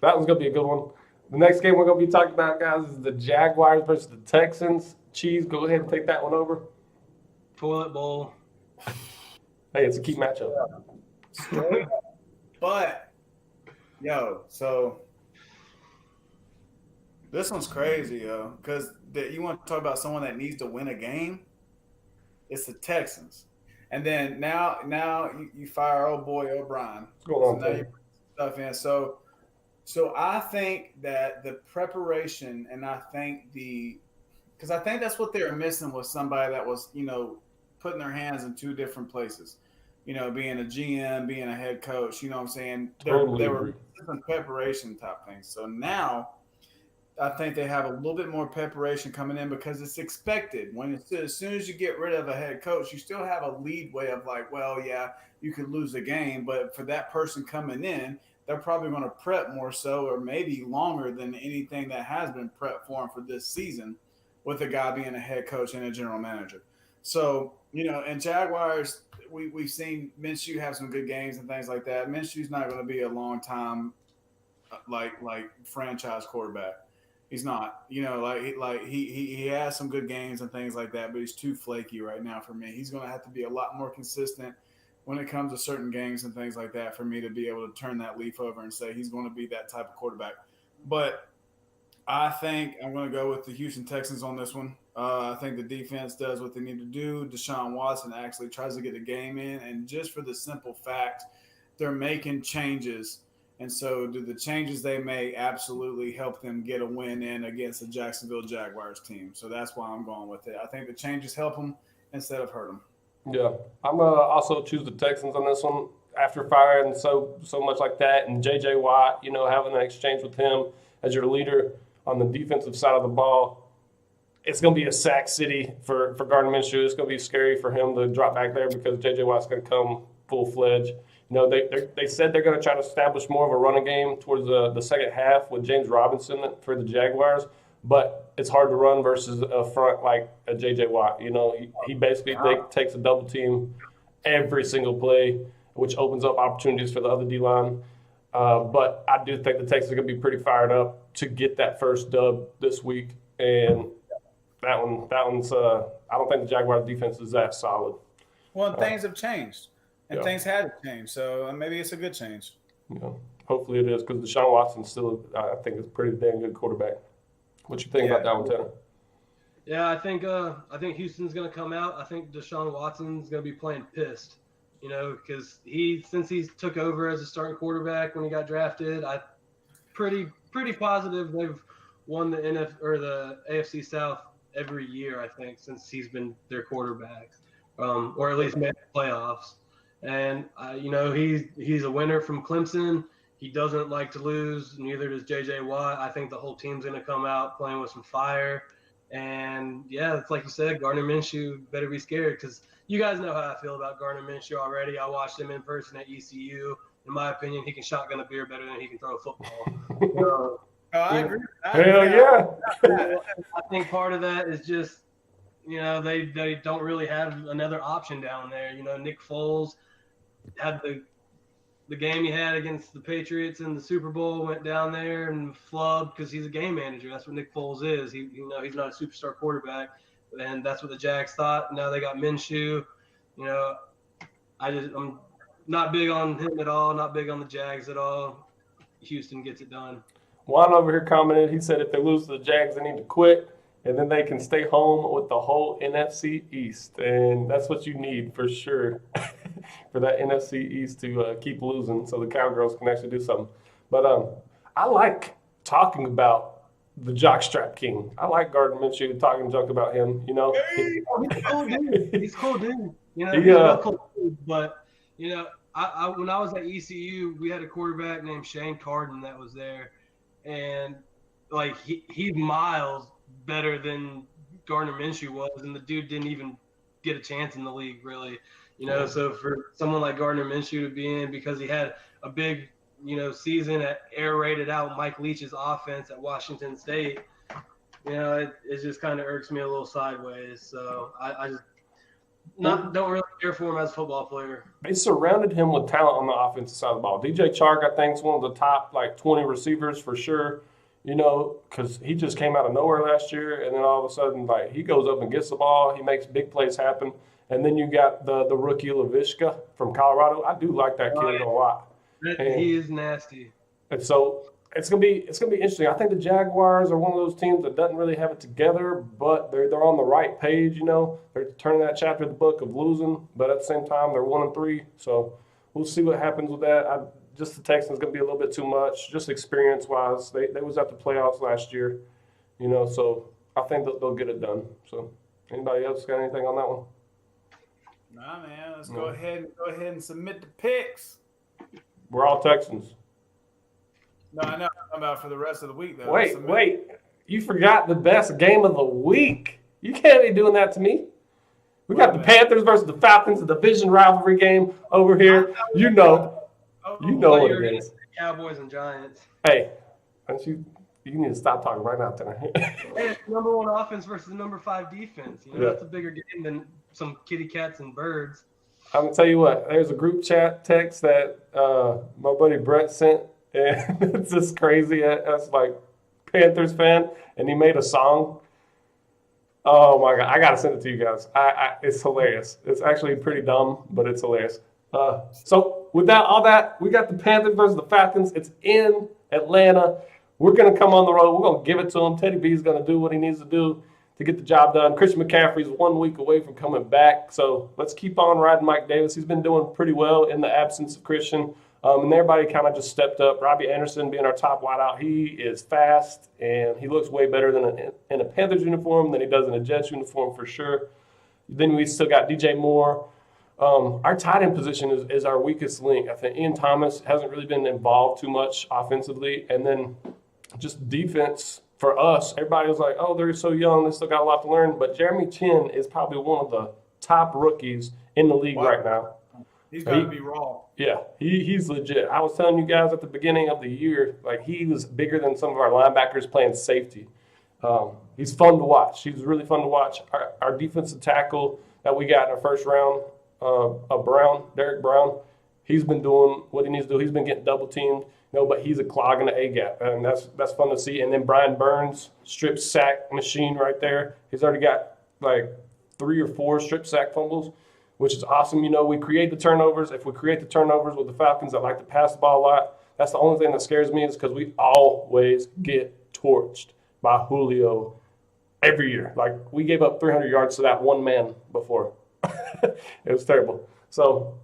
that one's going to be a good one. The next game we're going to be talking about, guys, is the Jaguars versus the Texans. Cheese, go ahead and take that one over. Toilet bowl. Hey, it's a key matchup. But, so this one's crazy, because you want to talk about someone that needs to win a game? It's the Texans. And then now you fire old boy O'Brien. What's going on, so now you put stuff in. So I think that the preparation, and I think because I think that's what they were missing, was somebody that was, putting their hands in two different places. Being a GM, being a head coach, you know what I'm saying? Totally they agree. were different preparation type things. So now I think they have a little bit more preparation coming in because it's expected. As soon as you get rid of a head coach, you still have a leadway of like, well, yeah, you could lose the game, but for that person coming in, they're probably going to prep more so, or maybe longer than anything that has been prepped for them for this season, with a guy being a head coach and a general manager. So, and Jaguars, we've seen Minshew have some good games and things like that. Minshew's not going to be a long time like franchise quarterback. He's not, he has some good games and things like that, but he's too flaky right now for me. He's going to have to be a lot more consistent when it comes to certain games and things like that for me to be able to turn that leaf over and say he's going to be that type of quarterback. But I think I'm going to go with the Houston Texans on this one. I think the defense does what they need to do. Deshaun Watson actually tries to get a game in, and just for the simple fact they're making changes. And so do the changes they make absolutely help them get a win in against the Jacksonville Jaguars team. So that's why I'm going with it. I think the changes help them instead of hurt them. Yeah, I'm going to also choose the Texans on this one after firing so much like that. And J.J. Watt, having an exchange with him as your leader on the defensive side of the ball. It's going to be a sack city for Gardner Minshew. It's going to be scary for him to drop back there because J.J. Watt's going to come full-fledged. They said they're going to try to establish more of a running game towards the second half with James Robinson for the Jaguars, but it's hard to run versus a front like a J.J. Watt. He basically takes a double team every single play, which opens up opportunities for the other D-line. But I do think the Texans are going to be pretty fired up to get that first dub this week, and that one's I don't think the Jaguars defense is that solid. Well, things have changed. And Yeah. things had to change, so maybe it's a good change. Hopefully it is, because Deshaun Watson still, I think, is a pretty damn good quarterback. What you think about that one, Tanner? Yeah, I think Houston's going to come out. I think Deshaun Watson's going to be playing pissed, because since he took over as a starting quarterback when he got drafted, I'm pretty positive they've won the the AFC South every year, I think, since he's been their quarterback, or at least made the playoffs. And, he's a winner from Clemson. He doesn't like to lose. Neither does J.J. Watt. I think the whole team's going to come out playing with some fire. And, yeah, it's like you said, Gardner Minshew better be scared, because you guys know how I feel about Gardner Minshew already. I watched him in person at ECU. In my opinion, he can shotgun a beer better than he can throw a football. I agree. Hell yeah. I think part of that is just, they don't really have another option down there. Nick Foles had the game he had against the Patriots in the Super Bowl, went down there and flubbed because he's a game manager. That's what Nick Foles is. He's not a superstar quarterback, and that's what the Jags thought. Now they got Minshew. I'm not big on him at all. Not big on the Jags at all. Houston gets it done. Juan over here commented, he said if they lose to the Jags, they need to quit, and then they can stay home with the whole NFC East. And that's what you need for sure, for that NFC East to keep losing so the Cowgirls can actually do something. But I like talking about the jockstrap king. I like Gardner Minshew talking junk about him. You know, He's a cool dude. He's a cool dude. You know, He, he's a uh, real cool dude. But you know, I when I was at ECU, we had a quarterback named Shane Carden that was there, and like he's miles better than Gardner Minshew was, and the dude didn't even get a chance in the league, really. You know, so for someone like Gardner Minshew to be in because he had a big, you know, season at air raided out Mike Leach's offense at Washington State, you know, it just kind of irks me a little sideways. So I just don't really care for him as a football player. they surrounded him with talent on the offensive side of the ball. DJ Chark, I think, is one of the top 20 receivers for sure. You know, because he just came out of nowhere last year, and then all of a sudden, he goes up and gets the ball. He makes big plays happen. And then you got the rookie Laviska from Colorado. I do like that kid a lot. He is nasty. And so it's gonna be interesting. I think the Jaguars are one of those teams that doesn't really have it together, but they're on the right page. You know, they're turning that chapter of the book of losing, but at the same time they're 1-3. So we'll see what happens with that. Just the Texans going to be a little bit too much, just experience-wise. They was at the playoffs last year, you know, so I think they'll get it done. So anybody else got anything on that one? Nah, man. Let's go ahead and submit the picks. We're all Texans. No, I know. I'm about for the rest of the week, though. Wait. You forgot the best game of the week. You can't be doing that to me. We got the Panthers versus the Falcons, the division rivalry game over here. You know what it is. Cowboys and Giants. Hey, you need to stop talking right now, Tanner. Hey, number 1 offense versus the number 5 defense. You know, that's a bigger game than some kitty cats and birds. I'm going to tell you what. There's a group chat text that my buddy Brett sent, and it's just crazy. That's Panthers fan, and he made a song. Oh, my God. I got to send it to you guys. It's hilarious. It's actually pretty dumb, but it's hilarious. So with all that, we got the Panthers versus the Falcons. It's in Atlanta. We're going to come on the road. We're going to give it to him. Teddy B is going to do what he needs to do to get the job done. Christian McCaffrey's 1 week away from coming back. So let's keep on riding Mike Davis. He's been doing pretty well in the absence of Christian. And everybody kind of just stepped up. Robbie Anderson being our top wideout. He is fast, and he looks way better in a Panthers uniform than he does in a Jets uniform for sure. Then we still got DJ Moore. Our tight end position is our weakest link. I think Ian Thomas hasn't really been involved too much offensively. And then just defense for us, everybody was like, oh, they're so young, they still got a lot to learn. But Jeremy Chin is probably one of the top rookies in the league right now. He's got to be raw. Yeah, he's legit. I was telling you guys at the beginning of the year, he was bigger than some of our linebackers playing safety. He's fun to watch. He's really fun to watch. Our defensive tackle that we got in our first round, Derek Brown, he's been doing what he needs to do. He's been getting double teamed, but he's a clog in the A gap, and that's fun to see. And then Brian Burns, strip sack machine right there. He's already got 3 or 4 strip sack fumbles, which is awesome. We create the turnovers. If we create the turnovers with the Falcons that like to pass the ball a lot, that's the only thing that scares me is because we always get torched by Julio every year. We gave up 300 yards to that one man before. It was terrible. So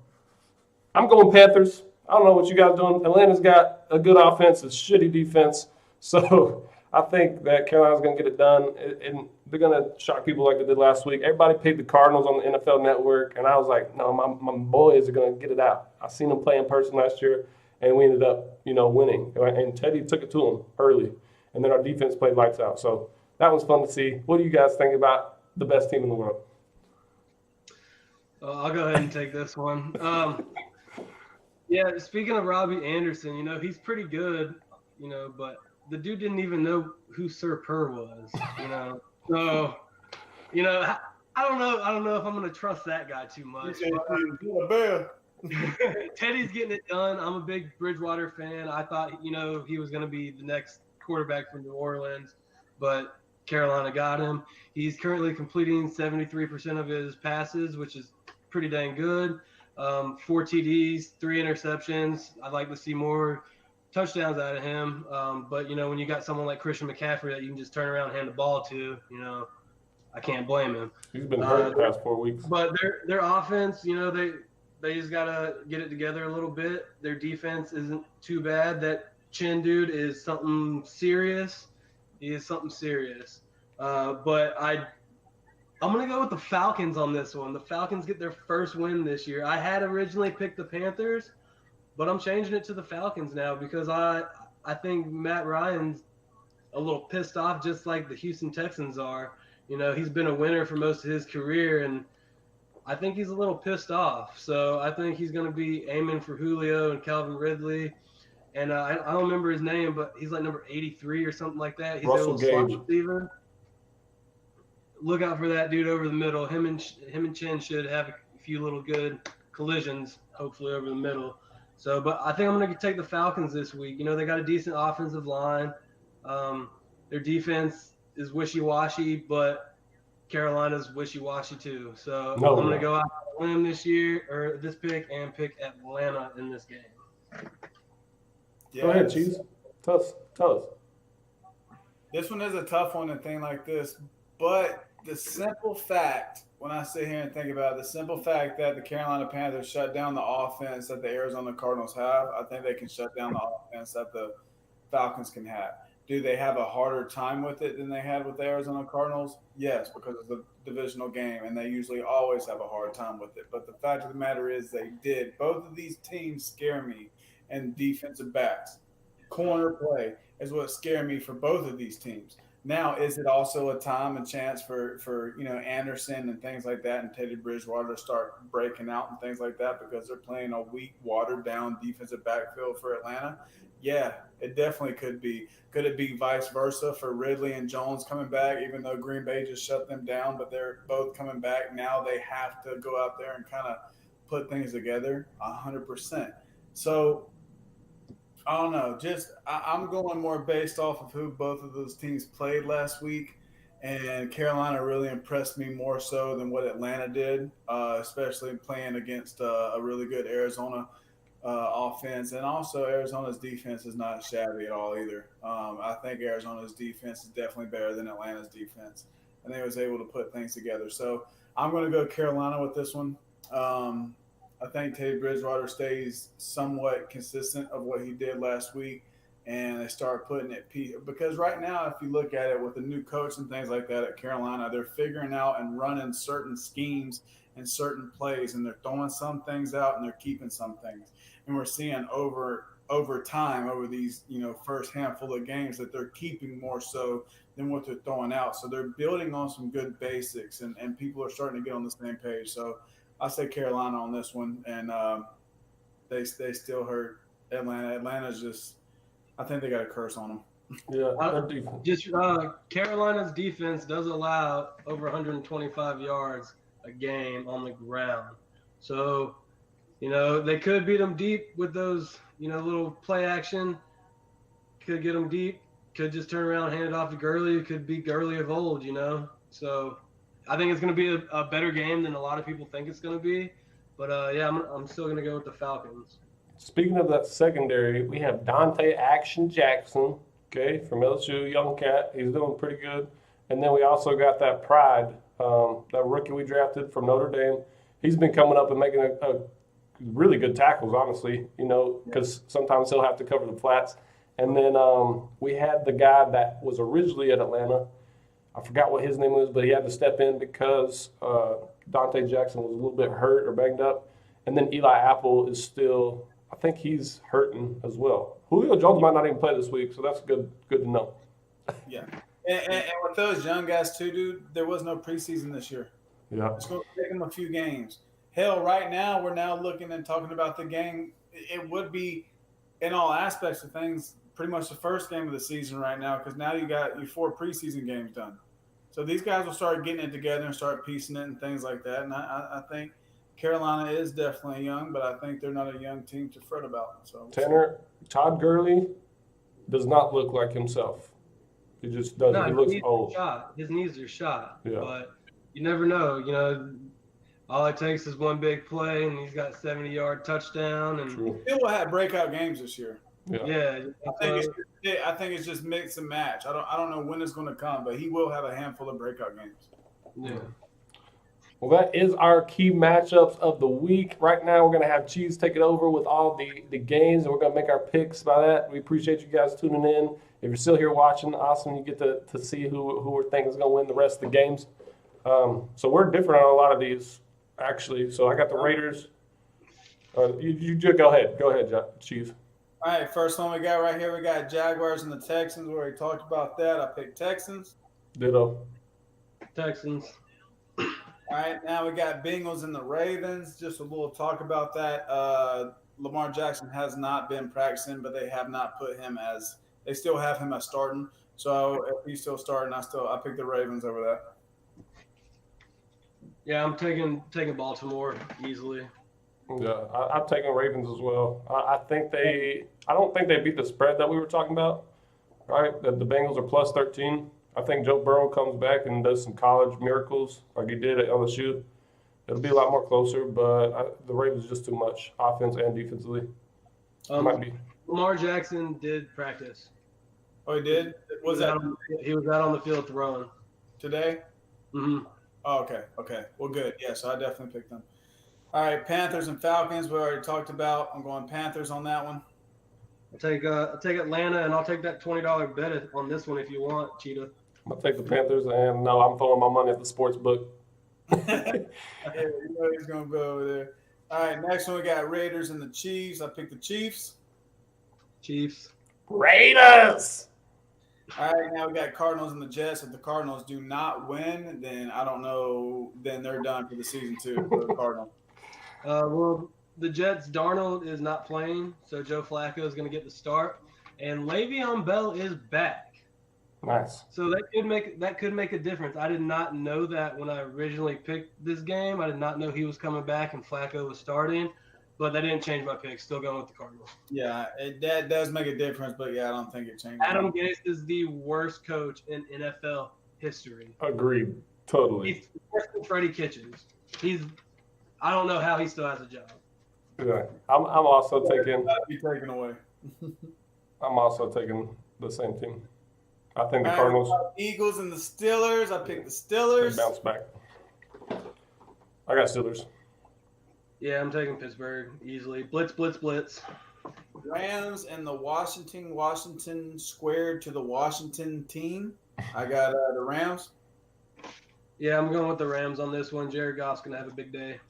I'm going Panthers. I don't know what you guys doing. Atlanta's got a good offense, a shitty defense. So I think that Carolina's going to get it done, and they're going to shock people like they did last week. Everybody picked the Cardinals on the NFL Network, and I was like, no, my boys are going to get it out. I seen them play in person last year, and we ended up, winning. And Teddy took it to them early, and then our defense played lights out. So that was fun to see. What do you guys think about the best team in the world? I'll go ahead and take this one. Yeah, speaking of Robbie Anderson, he's pretty good, but the dude didn't even know who Sir Purr was, So, I don't know if I'm going to trust that guy too much. Teddy's getting it done. I'm a big Bridgewater fan. I thought, he was going to be the next quarterback for New Orleans, but Carolina got him. He's currently completing 73% of his passes, which is pretty dang good. 4 TDs, 3 interceptions. I'd like to see more touchdowns out of him. But, when you got someone like Christian McCaffrey that you can just turn around and hand the ball to, I can't blame him. He's been hurt the past 4 weeks. But their offense, they just got to get it together a little bit. Their defense isn't too bad. That chin dude is something serious. He is something serious. But I'm going to go with the Falcons on this one. The Falcons get their first win this year. I had originally picked the Panthers, but I'm changing it to the Falcons now because I think Matt Ryan's a little pissed off, just like the Houston Texans are. You know, he's been a winner for most of his career, and I think he's a little pissed off. So I think he's going to be aiming for Julio and Calvin Ridley. And I don't remember his name, but he's like number 83 or something like that. He's Russell a little Gage. slot receiver. Look out for that dude over the middle. Him and Chin should have a few little good collisions, hopefully over the middle. So, but I think I'm going to take the Falcons this week. You know, they got a decent offensive line. Their defense is wishy-washy, but Carolina's wishy-washy too. So I'm going to go out on a limb this year, or this pick, and pick Atlanta in this game. Yeah, Go ahead, Cheese. Tell us. This one is a tough one and thing like this, but the simple fact, when I sit here and think about it, the simple fact that the Carolina Panthers shut down the offense that the Arizona Cardinals have, I think they can shut down the offense that the Falcons can have. Do they have a harder time with it than they had with the Arizona Cardinals? Yes, because it's a divisional game, and they usually always have a hard time with it. But the fact of the matter is they did. Both of these teams scare me, and defensive backs. Corner play is what scare me for both of these teams. Now, is it also a time and chance for Anderson and things like that and Teddy Bridgewater to start breaking out and things like that because they're playing a weak, watered-down defensive backfield for Atlanta? Yeah, it definitely could be. Could it be vice versa for Ridley and Jones coming back, even though Green Bay just shut them down, but they're both coming back? Now they have to go out there and kind of put things together 100%. So, I don't know. I'm going more based off of who both of those teams played last week, and Carolina really impressed me more so than what Atlanta did, especially playing against a really good Arizona offense, and also Arizona's defense is not shabby at all either. I think Arizona's defense is definitely better than Atlanta's defense, and they was able to put things together. So I'm going to go Carolina with this one. I think Teddy Bridgewater stays somewhat consistent of what he did last week, and they start putting it because right now, if you look at it with the new coach and things like that at Carolina, they're figuring out and running certain schemes and certain plays, and they're throwing some things out and they're keeping some things. And we're seeing over time, over these first handful of games, that they're keeping more so than what they're throwing out. So they're building on some good basics, and people are starting to get on the same page. So I say Carolina on this one, and they still hurt Atlanta. Atlanta's just, I think they got a curse on them. Yeah, their defense. Just Carolina's defense does allow over 125 yards a game on the ground. So, they could beat them deep with those, little play action. Could get them deep. Could just turn around, hand it off to Gurley. It could be Gurley of old, So I think it's going to be a better game than a lot of people think it's going to be. But, I'm still going to go with the Falcons. Speaking of that secondary, we have Dante Action Jackson, from LSU, young cat. He's doing pretty good. And then we also got that Pride, that rookie we drafted from Notre Dame. He's been coming up and making a really good tackles, honestly, because sometimes he'll have to cover the flats. And then we had the guy that was originally at Atlanta. I forgot what his name was, but he had to step in because Dante Jackson was a little bit hurt or banged up. And then Eli Apple is still, I think he's hurting as well. Julio Jones might not even play this week, so that's good to know. Yeah. And with those young guys too, dude, there was no preseason this year. Yeah. It's going to take them a few games. Hell, right now we're now looking and talking about the game. It would be, in all aspects of things, pretty much the first game of the season right now, because now you got your 4 preseason games done. So these guys will start getting it together and start piecing it and things like that. And I think Carolina is definitely young, but I think they're not a young team to fret about. So Tanner, Todd Gurley does not look like himself. He just doesn't. No, he looks old. His knees are shot. Yeah. But you never know. All it takes is one big play, and he's got 70-yard touchdown. And True. He will have breakout games this year. Yeah. I think it's just mix and match. I don't know when it's going to come, but he will have a handful of breakout games. Yeah. Well, that is our key matchups of the week. Right now, we're going to have Cheese take it over with all the games, and we're going to make our picks by that. We appreciate you guys tuning in. If you're still here watching, awesome. You get to see who we're thinking is going to win the rest of the games. So we're different on a lot of these, actually. So I got the Raiders. You go ahead. Go ahead, Cheese. All right, first one we got right here, we got Jaguars and the Texans. We already talked about that. I picked Texans. Ditto. Texans. All right, now we got Bengals and the Ravens. Just a little talk about that. Lamar Jackson has not been practicing, but they have not put him as – they still have him as starting. So if he's still starting, I picked the Ravens over that. Yeah, I'm taking Baltimore easily. Yeah, I'm taking Ravens as well. I don't think they beat the spread that we were talking about, right? That the Bengals are plus 13. I think Joe Burrow comes back and does some college miracles like he did at LSU. It'll be a lot more closer, but the Ravens just too much, offense and defensively. Might be. Lamar Jackson did practice. Oh, he did? He was out on the field throwing. Today? Mm-hmm. Oh, okay. Well, good. Yeah, so I definitely picked them. All right, Panthers and Falcons, we already talked about. I'm going Panthers on that one. I'll take Atlanta, and I'll take that $20 bet on this one if you want, Cheetah. I'll take the Panthers, and no, I'm throwing my money at the sports book. Yeah, you know he's going to go over there. All right, next one we got Raiders and the Chiefs. I picked the Chiefs. Chiefs. Raiders! All right, now we got Cardinals and the Jets. If the Cardinals do not win, then I don't know. Then they're done for the season too for the Cardinals. Well, the Jets, Darnold is not playing, so Joe Flacco is going to get the start, and Le'Veon Bell is back. Nice. So that could make a difference. I did not know that when I originally picked this game. I did not know he was coming back and Flacco was starting, but that didn't change my pick. Still going with the Cardinals. Yeah, that does make a difference, but yeah, I don't think it changes. Adam Gase is the worst coach in NFL history. Agreed. Totally. He's worse than Freddie Kitchens. I don't know how he still has a job. Yeah, I'm also taking. Be taken away. I'm also taking the same team. I think the All Cardinals. right, Eagles and the Steelers. I picked the Steelers. They bounce back. I got Steelers. Yeah, I'm taking Pittsburgh easily. Blitz, blitz, blitz. Rams and the Washington squared to the Washington team. I got the Rams. Yeah, I'm going with the Rams on this one. Jared Goff's going to have a big day.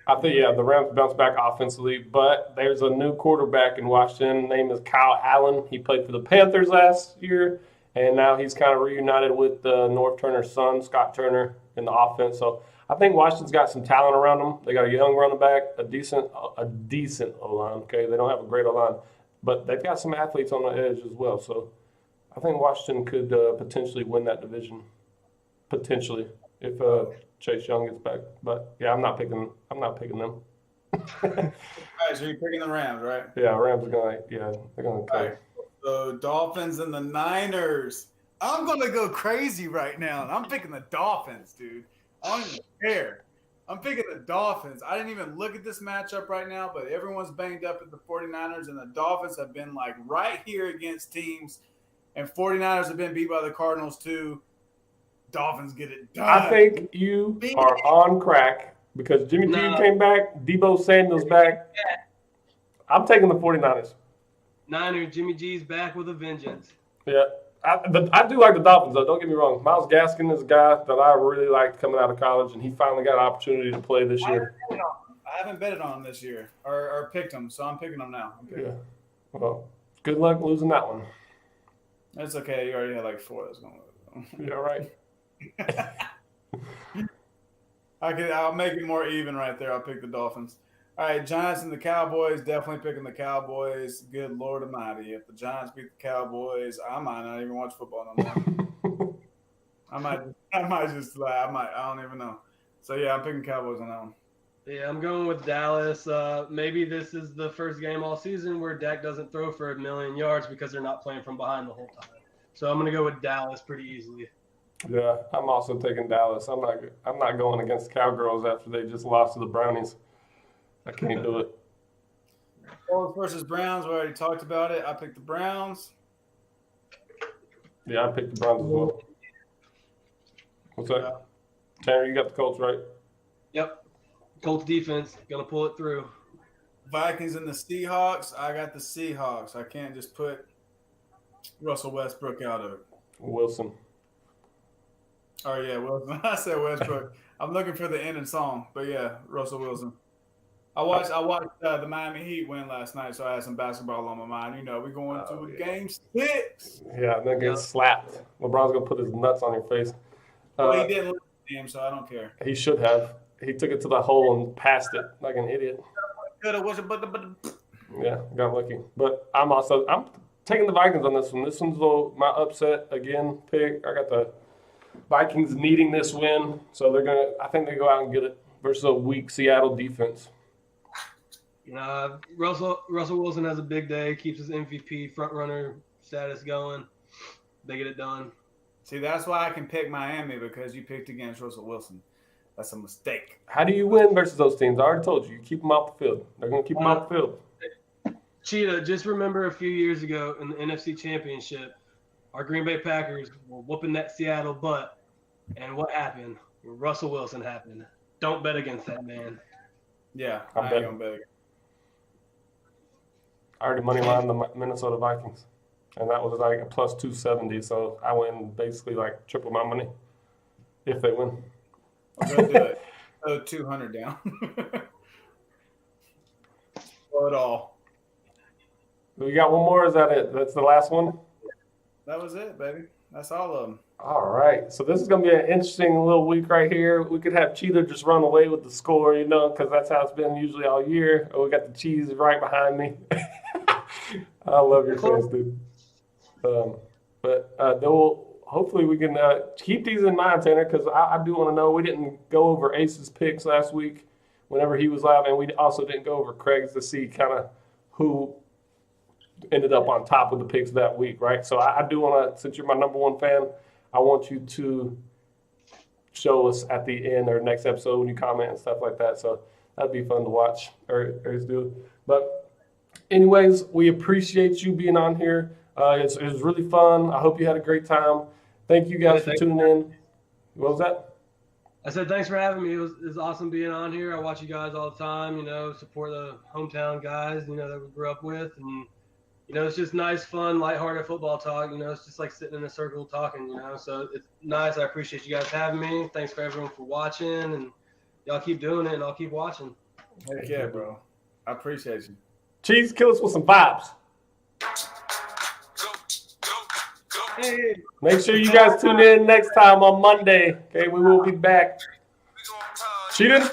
I think, the Rams bounce back offensively, but there's a new quarterback in Washington. His name is Kyle Allen. He played for the Panthers last year, and now he's kind of reunited with North Turner's son, Scott Turner, in the offense. So I think Washington's got some talent around them. They got a young running back, a decent O-line. Okay, they don't have a great O-line, but they've got some athletes on the edge as well. So I think Washington could potentially win that division. Potentially, if Chase Young gets back. But yeah, I'm not picking them. All right, so you're picking the Rams, right? Yeah, Rams are they're gonna play. Right. So Dolphins and the Niners. I'm gonna go crazy right now. I'm picking the Dolphins, dude. I don't even care. I'm picking the Dolphins. I didn't even look at this matchup right now, but everyone's banged up at the 49ers, and the Dolphins have been like right here against teams, and 49ers have been beat by the Cardinals too. Dolphins get it done. I think you are on crack because Jimmy G came back, Debo Samuel's back. I'm taking the 49ers. Niners, Jimmy G's back with a vengeance. Yeah. I do like the Dolphins, though. Don't get me wrong. Myles Gaskin is a guy that I really liked coming out of college, and he finally got an opportunity to play this year. I haven't betted on him this year or picked him, so I'm picking him now. Yeah. Well, good luck losing that one. That's okay. You already had like 4 that's going to lose. Yeah, right. I'll make it more even right there. I'll pick the Dolphins. All right, Giants and the Cowboys. Definitely picking the Cowboys. Good Lord Almighty. If the Giants beat the Cowboys, I might not even watch football no more. I don't even know. So yeah, I'm picking Cowboys on that one. Yeah, I'm going with Dallas. Maybe this is the first game all season where Dak doesn't throw for 1,000,000 yards because they're not playing from behind the whole time. So I'm going to go with Dallas pretty easily. Yeah, I'm also taking Dallas. I'm not going against Cowgirls after they just lost to the Brownies. I can't do it. Colts versus Browns. We already talked about it. I picked the Browns. Yeah, I picked the Browns as well. What's that? Tanner, you got the Colts, right? Yep. Colts defense gonna pull it through. Vikings and the Seahawks. I got the Seahawks. I can't just put Russell Westbrook out of it. Wilson. Oh yeah, Wilson. I said Westbrook. I'm looking for the ending song, but yeah, Russell Wilson. I watched the Miami Heat win last night, so I had some basketball on my mind. You know, we're going to Game 6. Yeah, and then get slapped. LeBron's gonna put his nuts on your face. Well, he didn't lose the game, so I don't care. He should have. He took it to the hole and passed it like an idiot. Yeah, got lucky. But I'm taking the Vikings on this one. This one's my upset again pick. I got the Vikings needing this win, so I think they go out and get it versus a weak Seattle defense. Russell Wilson has a big day, keeps his MVP front runner status going. They get it done. See, that's why I can pick Miami, because you picked against Russell Wilson. That's a mistake. How do you win versus those teams? I already told you. You keep them off the field. They're going to keep them off the field. Cheetah, just remember a few years ago in the NFC Championship, our Green Bay Packers were whooping that Seattle butt. And what happened? Russell Wilson happened. Don't bet against that man. Yeah, I ain't going to bet against. I already money lined the Minnesota Vikings. And that was like a plus 270. So I win basically like triple my money if they win. I'll go do it. Throw 200 down. Blow it all. We got one more. Is that it? That's the last one? That was it, baby. That's all of them. All right. So this is going to be an interesting little week right here. We could have Cheetah just run away with the score, because that's how it's been usually all year. Oh, we got the cheese right behind me. I love your face, dude. But hopefully we can keep these in mind, Tanner, because I do want to know. We didn't go over Ace's picks last week whenever he was live, and we also didn't go over Craig's to see kind of who ended up on top with the picks that week, right? So I do want to, since you're my number one fan, I want you to show us at the end or next episode when you comment and stuff like that. So that'd be fun to watch or do. But anyways, we appreciate you being on here. It was really fun. I hope you had a great time. Thank you guys for tuning in. What was that? I said thanks for having me. It was awesome being on here. I watch you guys all the time, support the hometown guys, that we grew up with. And, it's just nice, fun, lighthearted football talk. It's just like sitting in a circle talking, So it's nice. I appreciate you guys having me. Thanks for everyone for watching. And y'all keep doing it, and I'll keep watching. Heck yeah, bro. I appreciate you. Cheese, kill us with some vibes. Hey. Make sure you guys tune in next time on Monday. Okay, we will be back. Cheetah.